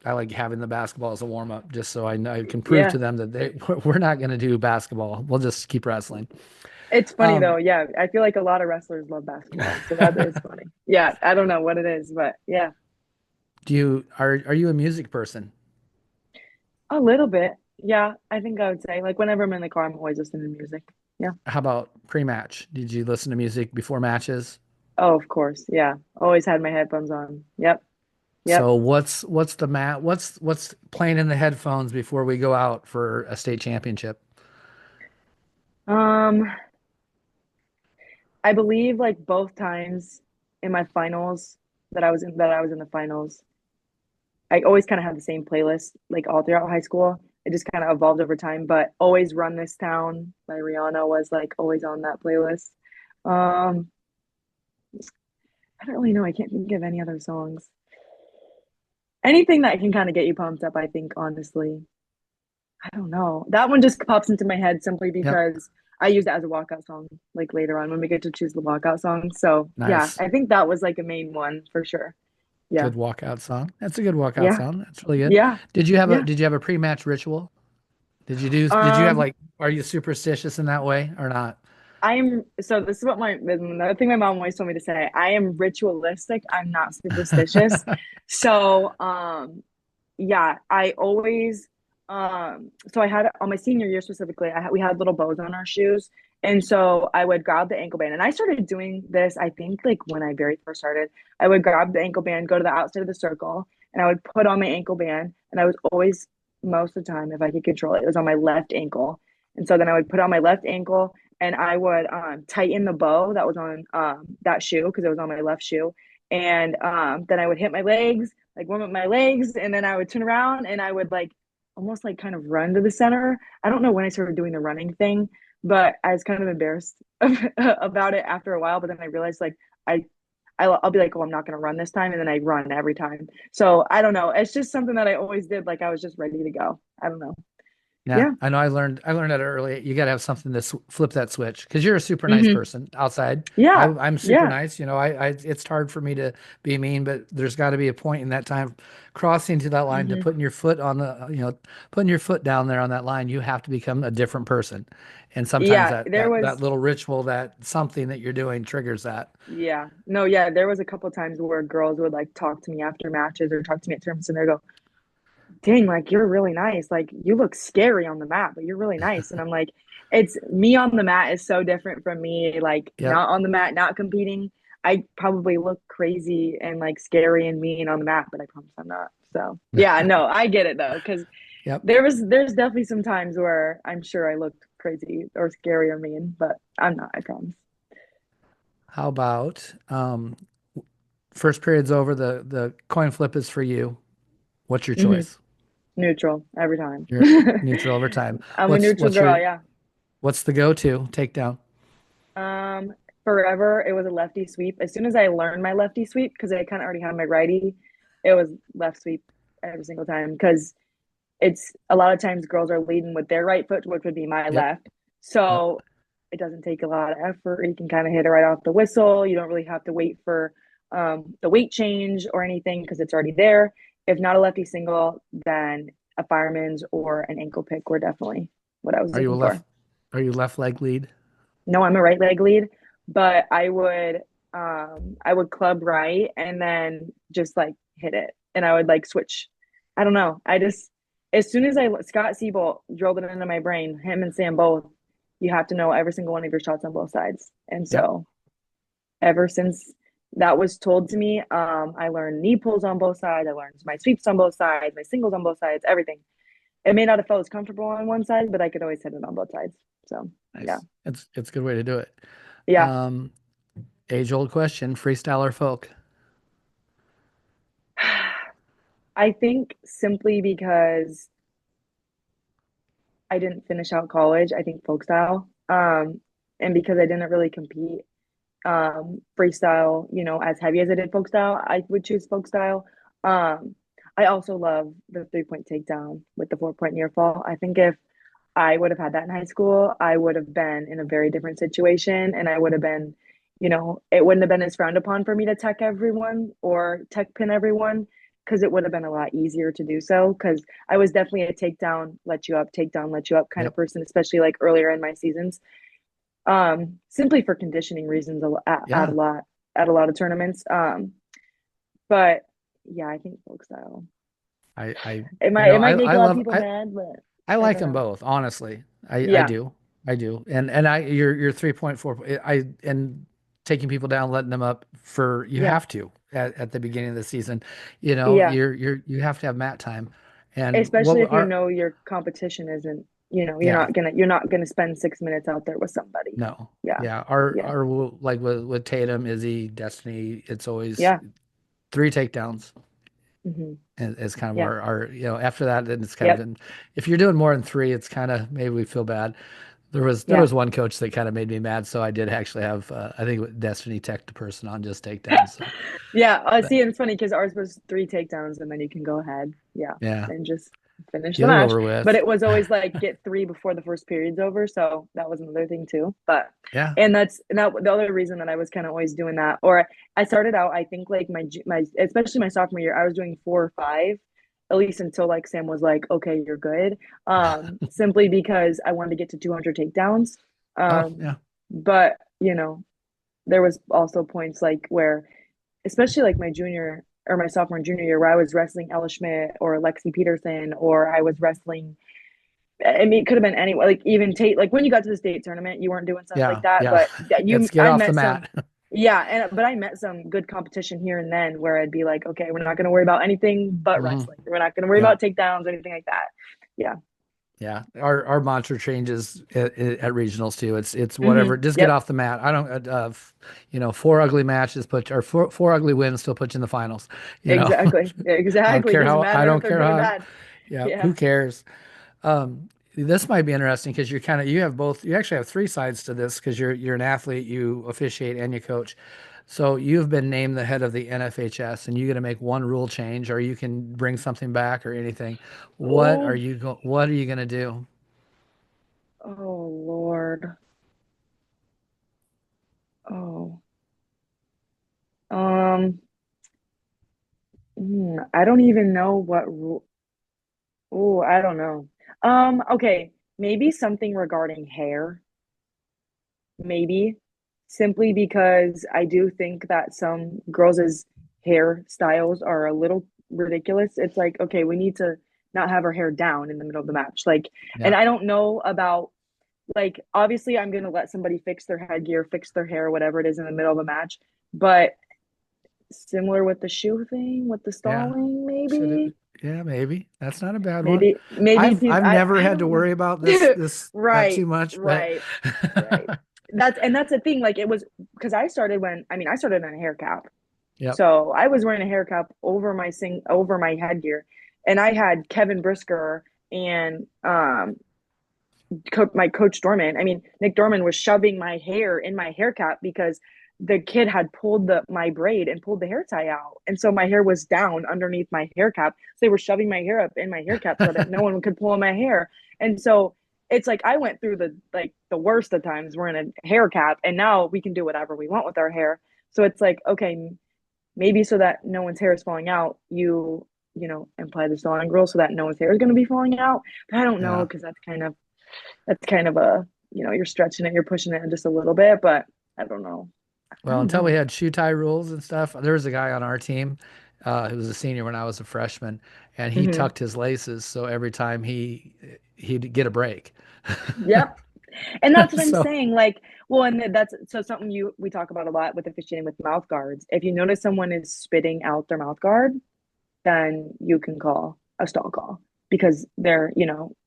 I like having the basketball as a warm up, just so I know I can prove to Yeah. them that we're not going to do basketball. We'll just keep wrestling. It's funny though. Um, Yeah. I feel like a lot of wrestlers love basketball. So that is funny. Yeah. I don't know what it is, but yeah. are you a music person? A little bit. Yeah. I think I would say like whenever I'm in the car, I'm always listening to music. Yeah. How about pre-match? Did you listen to music before matches? Oh, of course. Yeah. Always had my headphones on. Yep. Yep. So what's playing in the headphones before we go out for a state championship? Um, I believe like both times in my finals that I was in the finals, I always kind of had the same playlist like all throughout high school. It just kind of evolved over time, but Always Run This Town by Rihanna was like always on that playlist. Um, I don't really know. I can't think of any other songs. Anything that can kind of get you pumped up, I think, honestly. I don't know. That one just pops into my head simply Yep, because I use it as a walkout song like later on when we get to choose the walkout song. So yeah, nice. I think that was like a main one for sure. Yeah. Good walkout song. That's a good walkout Yeah. song. That's really good. Yeah. Yeah. Did you have a pre-match ritual? Did you have Um, like, are you superstitious in that way or not? I'm so this is what another thing my mom always told me to say. I am ritualistic. I'm not superstitious. So yeah, I always so I had on my senior year specifically, we had little bows on our shoes. And so I would grab the ankle band. And I started doing this, I think like when I very first started. I would grab the ankle band, go to the outside of the circle, and I would put on my ankle band. And I was always most of the time, if I could control it, it was on my left ankle. And so then I would put on my left ankle and I would tighten the bow that was on that shoe because it was on my left shoe. And then I would hit my legs, like warm up my legs, and then I would turn around and I would like almost like kind of run to the center. I don't know when I started doing the running thing, but I was kind of embarrassed about it after a while. But then I realized like I I'll be like, oh, I'm not gonna run this time, and then I run every time. So I don't know. It's just something that I always did. Like I was just ready to go. I don't know. Yeah, Yeah. I know. I learned that early. You got to have something to flip that switch, because you're a super nice Hmm. person outside. Yeah. I'm super Yeah. nice. It's hard for me to be mean, but there's got to be a point in that time crossing to that line to Hmm. putting your foot on putting your foot down there on that line. You have to become a different person. And sometimes Yeah. There that was. little ritual, that something that you're doing triggers that. Yeah. No. Yeah. There was a couple times where girls would like talk to me after matches or talk to me at tournaments, and they go, dang, like you're really nice. Like you look scary on the mat, but you're really nice. And I'm like, it's me on the mat is so different from me, like Yep. not on the mat, not competing. I probably look crazy and like scary and mean on the mat, but I promise I'm not. So yeah, no, I get it though, because Yep. there's definitely some times where I'm sure I looked crazy or scary or mean, but I'm not, I promise. How about first period's over, the coin flip is for you. What's your Hmm. choice? Neutral every time. You're neutral over time. I'm a What's neutral what's girl, your yeah. what's the go-to takedown? Um, Forever it was a lefty sweep. As soon as I learned my lefty sweep, because I kind of already had my righty, it was left sweep every single time. Because it's a lot of times girls are leading with their right foot, which would be my Yep. left. Yep. So it doesn't take a lot of effort. You can kind of hit it right off the whistle. You don't really have to wait for the weight change or anything because it's already there. If not a lefty single, then a fireman's or an ankle pick were definitely what I was Are you a looking left for. Are you left leg lead? No, I'm a right leg lead, but I would club right and then just like hit it. And I would like switch. I don't know. I just as soon as I Scott Siebold drilled it into my brain, him and Sam both, you have to know every single one of your shots on both sides. And Yep. so ever since that was told to me, I learned knee pulls on both sides. I learned my sweeps on both sides, my singles on both sides, everything. It may not have felt as comfortable on one side, but I could always hit it on both sides. So yeah. Nice. It's a good way to do it. Yeah. Um, age old question, freestyle or folk? I think simply because I didn't finish out college, I think folk style. And because I didn't really compete freestyle, as heavy as I did folk style, I would choose folk style. Um, I also love the 3 point takedown with the 4 point near fall. I think if I would have had that in high school, I would have been in a very different situation and I would have been, it wouldn't have been as frowned upon for me to tech everyone or tech pin everyone because it would have been a lot easier to do so because I was definitely a takedown, let you up kind of Yep. person, especially like earlier in my seasons. Simply for conditioning reasons Yeah. at a lot of tournaments. But yeah, I think folk style. I It you might know, it might make I a lot of love people mad, but I I like don't them know. both, honestly. I Yeah, do. I do. And your 3.4 and taking people down, letting them up for you yeah, have to at the beginning of the season. yeah. You have to have mat time. And Especially if you are know your competition isn't, yeah, you're not gonna spend 6 minutes out there with somebody. no. Yeah, Yeah. yeah, Our like with Tatum, Izzy, Destiny, it's always yeah, three takedowns. Is kind of yeah, after that then it's kind of yep, in, if you're doing more than three it's kind of maybe we feel bad. There yeah. was one coach that kind of made me mad, so I did actually have I think Destiny tech the person on just takedowns. So, Yeah, but see, and it's funny because ours was three takedowns, and then you can go ahead, yeah, yeah, and just finish the get it match. over But with. it was always like get three before the first period's over, so that was another thing too. But Yeah. and that the other reason that I was kind of always doing that, or I started out, I think like my especially my sophomore year, I was doing 4 or 5, at least until like Sam was like, okay, you're good, simply because I wanted to get to 200 takedowns, Oh um, yeah. but there was also points like where especially like my junior or my sophomore and junior year where I was wrestling Ella Schmidt or Lexi Peterson or I was wrestling. I mean, it could have been anyone. Like even Tate. Like when you got to the state tournament, you weren't doing stuff like Yeah. that. Yeah. But It's get I off the met some. mat. Yeah, and but I met some good competition here and then where I'd be like, okay, we're not going to worry about anything but Hmm. wrestling. We're not going to worry Yeah. about takedowns or anything like that. Yeah. Yeah, our mantra changes at regionals too. It's whatever. Mm-hmm. Just get Yep. off the mat. I don't. Four ugly matches put or four ugly wins still put you in the finals. You know, Exactly. I don't Exactly. care Doesn't how. I matter if don't they're care good or how. bad. Yeah, who Yeah. cares? This might be interesting because you have both. You actually have three sides to this because you're an athlete, you officiate, and you coach. So you've been named the head of the NFHS, and you got to make one rule change, or you can bring something back, or anything. Oh. What are you gonna do? Oh Lord. Oh. Um. I don't even know what rule. Oh, I don't know. Okay, maybe something regarding hair, maybe simply because I do think that some girls' hairstyles are a little ridiculous. It's like, okay, we need to not have our hair down in the middle of the match. Like, and Yeah. I don't know about like obviously I'm gonna let somebody fix their headgear, fix their hair, whatever it is in the middle of a match, but similar with the shoe thing, with the Yeah. stalling, Should maybe. it? Yeah, maybe. That's not a bad one. Maybe people I've never I had to don't worry about know. that too Right, much, but right, right. That's the thing. Like it was because I started in a hair cap. yep. So I was wearing a hair cap over my headgear. And I had Kevin Brisker and my coach Dorman. I mean, Nick Dorman was shoving my hair in my hair cap because the kid had pulled my braid and pulled the hair tie out, and so my hair was down underneath my hair cap. So they were shoving my hair up in my hair cap so that no one could pull my hair. And so it's like I went through the worst of times. We're in a hair cap, and now we can do whatever we want with our hair. So it's like okay, maybe so that no one's hair is falling out, imply the stalling rule so that no one's hair is going to be falling out. But I don't know Yeah. because that's kind of a you're stretching it, you're pushing it just a little bit, but I don't know. I Well, don't until we know. had shoe tie rules and stuff, there was a guy on our team who was a senior when I was a freshman, and he Hmm. tucked his laces so every time he'd get a break. Yep. And that's what I'm So, saying. Like, well, and that's so something we talk about a lot with officiating with mouth guards. If you notice someone is spitting out their mouth guard, then you can call a stall call because they're,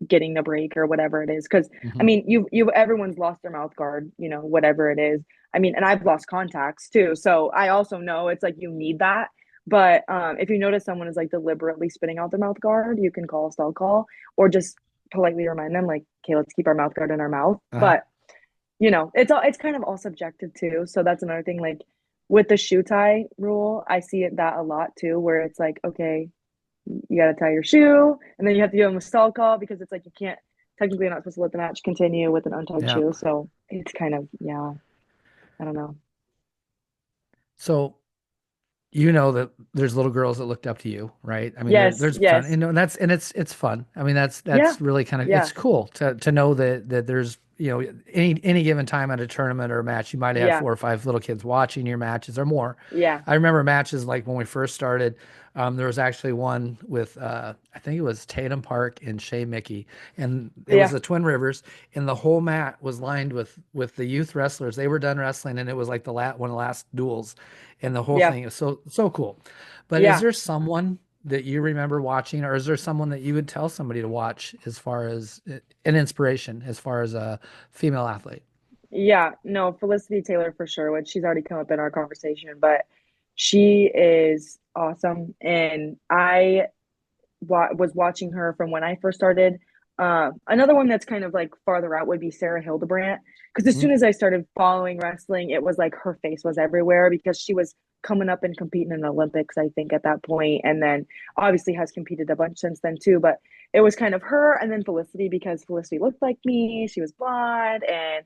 getting the break or whatever it is. Because I mhm. mean, everyone's lost their mouth guard, whatever it is. I mean, and I've lost contacts too. So I also know it's like you need that. But if you notice someone is like deliberately spitting out their mouth guard, you can call a stall call or just politely remind them, like, okay, let's keep our mouth guard in our mouth. Uh-huh. But it's kind of all subjective too. So that's another thing. Like with the shoe tie rule, I see that a lot too, where it's like, okay, you got to tie your shoe, and then you have to give them a stall call because it's like you can't technically you're not supposed to let the match continue with an untied Yeah. shoe. So it's kind of I don't know. So you know that there's little girls that looked up to you, right? I mean, Yes, there's fun, yes, it's fun. I mean, that's yeah, really kind of yeah, it's cool to know that there's any given time at a tournament or a match, you might have yeah, 4 or 5 little kids watching your matches or more. yeah, I remember matches like when we first started. There was actually one with I think it was Tatum Park and Shea Mickey, and it was yeah, the Twin Rivers, and the whole mat was lined with the youth wrestlers. They were done wrestling, and it was like the one of the last duels, and the whole yeah, thing is so cool. But is yeah. there someone that you remember watching, or is there someone that you would tell somebody to watch as far as an inspiration, as far as a female athlete? Yeah, no, Felicity Taylor for sure, which she's already come up in our conversation, but she is awesome. And I was watching her from when I first started. Another one that's kind of like farther out would be Sarah Hildebrandt. Because as soon Mm, as I started following wrestling, it was like her face was everywhere because she was coming up and competing in the Olympics, I think, at that point. And then obviously has competed a bunch since then too. But it was kind of her and then Felicity because Felicity looked like me. She was blonde and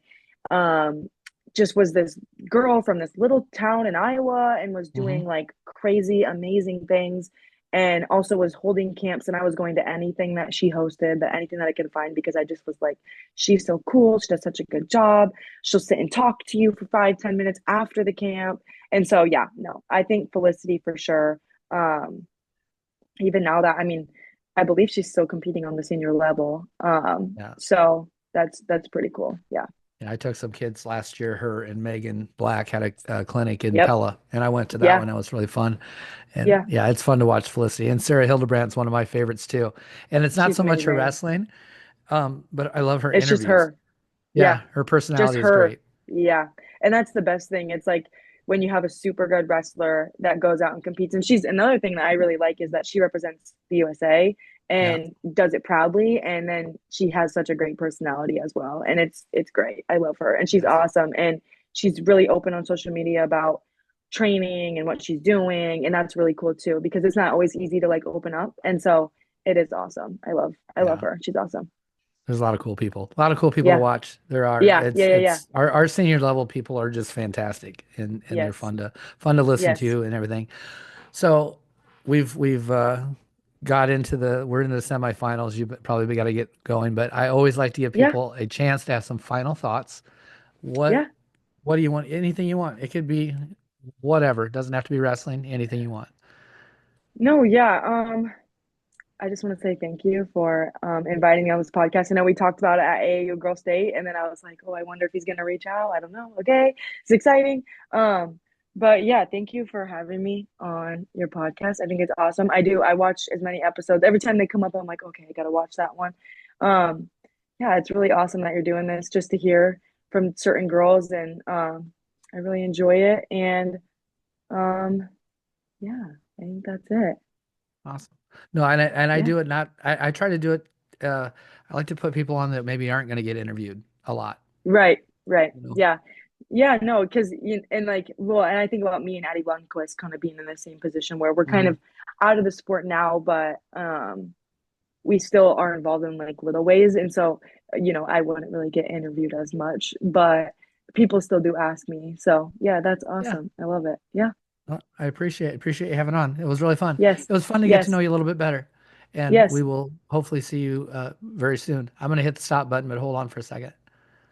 um, just was this girl from this little town in Iowa and was hmm. doing like crazy, amazing things and also was holding camps and I was going to anything that she hosted, that anything that I could find because I just was like, she's so cool. She does such a good job. She'll sit and talk to you for 5, 10 minutes after the camp. And so yeah, no, I think Felicity for sure. Um, Even now that I mean, I believe she's still competing on the senior level. Yeah. So that's pretty cool. Yeah. Yeah, I took some kids last year. Her and Megan Black had a clinic in Yep. Pella, and I went to that Yeah. one. It was really fun. And Yeah. yeah, it's fun to watch Felicity. And Sarah Hildebrandt's one of my favorites too. And it's not She's so much her amazing. wrestling, but I love her It's just interviews. her. Yeah. Yeah, her Just personality is her. great. Yeah. And that's the best thing. It's like when you have a super good wrestler that goes out and competes. And she's another thing that I really like is that she represents the USA Yeah, and does it proudly. And then she has such a great personality as well. And it's great. I love her. And she's yes. awesome. And she's really open on social media about training and what she's doing. And that's really cool too, because it's not always easy to like open up. And so it is awesome. I love Yeah. her. She's awesome. There's a lot of cool people. A lot of cool people to Yeah. watch. There are. Yeah. Yeah. Yeah. Yeah. It's our senior level people are just fantastic and they're Yes. fun to listen Yes. to and everything. So we've got into we're in the semifinals. You probably got to get going, but I always like to give Yeah. people a chance to have some final thoughts. What Yeah. what do you want? Anything you want. It could be whatever. It doesn't have to be wrestling. Anything you want. No, yeah. I just want to say thank you for inviting me on this podcast. I know we talked about it at AAU Girl State, and then I was like, oh, I wonder if he's gonna reach out. I don't know. Okay, it's exciting. But yeah, thank you for having me on your podcast. I think it's awesome. I do. I watch as many episodes. Every time they come up, I'm like, okay, I gotta watch that one. Um, yeah, it's really awesome that you're doing this just to hear from certain girls, and I really enjoy it. And um, yeah, I think that's it. Awesome. No, and I Yeah. do it not. I try to do it. I like to put people on that maybe aren't going to get interviewed a lot. Right, right. You know. Yeah. Yeah, no, because and like, well, and I think about me and Addie Lundquist kind of being in the same position where we're kind Hmm. of out of the sport now, but we still are involved in like little ways. And so, I wouldn't really get interviewed as much, but people still do ask me. So yeah, that's Yeah. awesome. I love it. Yeah. Well, I appreciate you having on. It was really fun. Yes. It was fun to get to know Yes. you a little bit better, and we Yes. will hopefully see you very soon. I'm going to hit the stop button, but hold on for a second.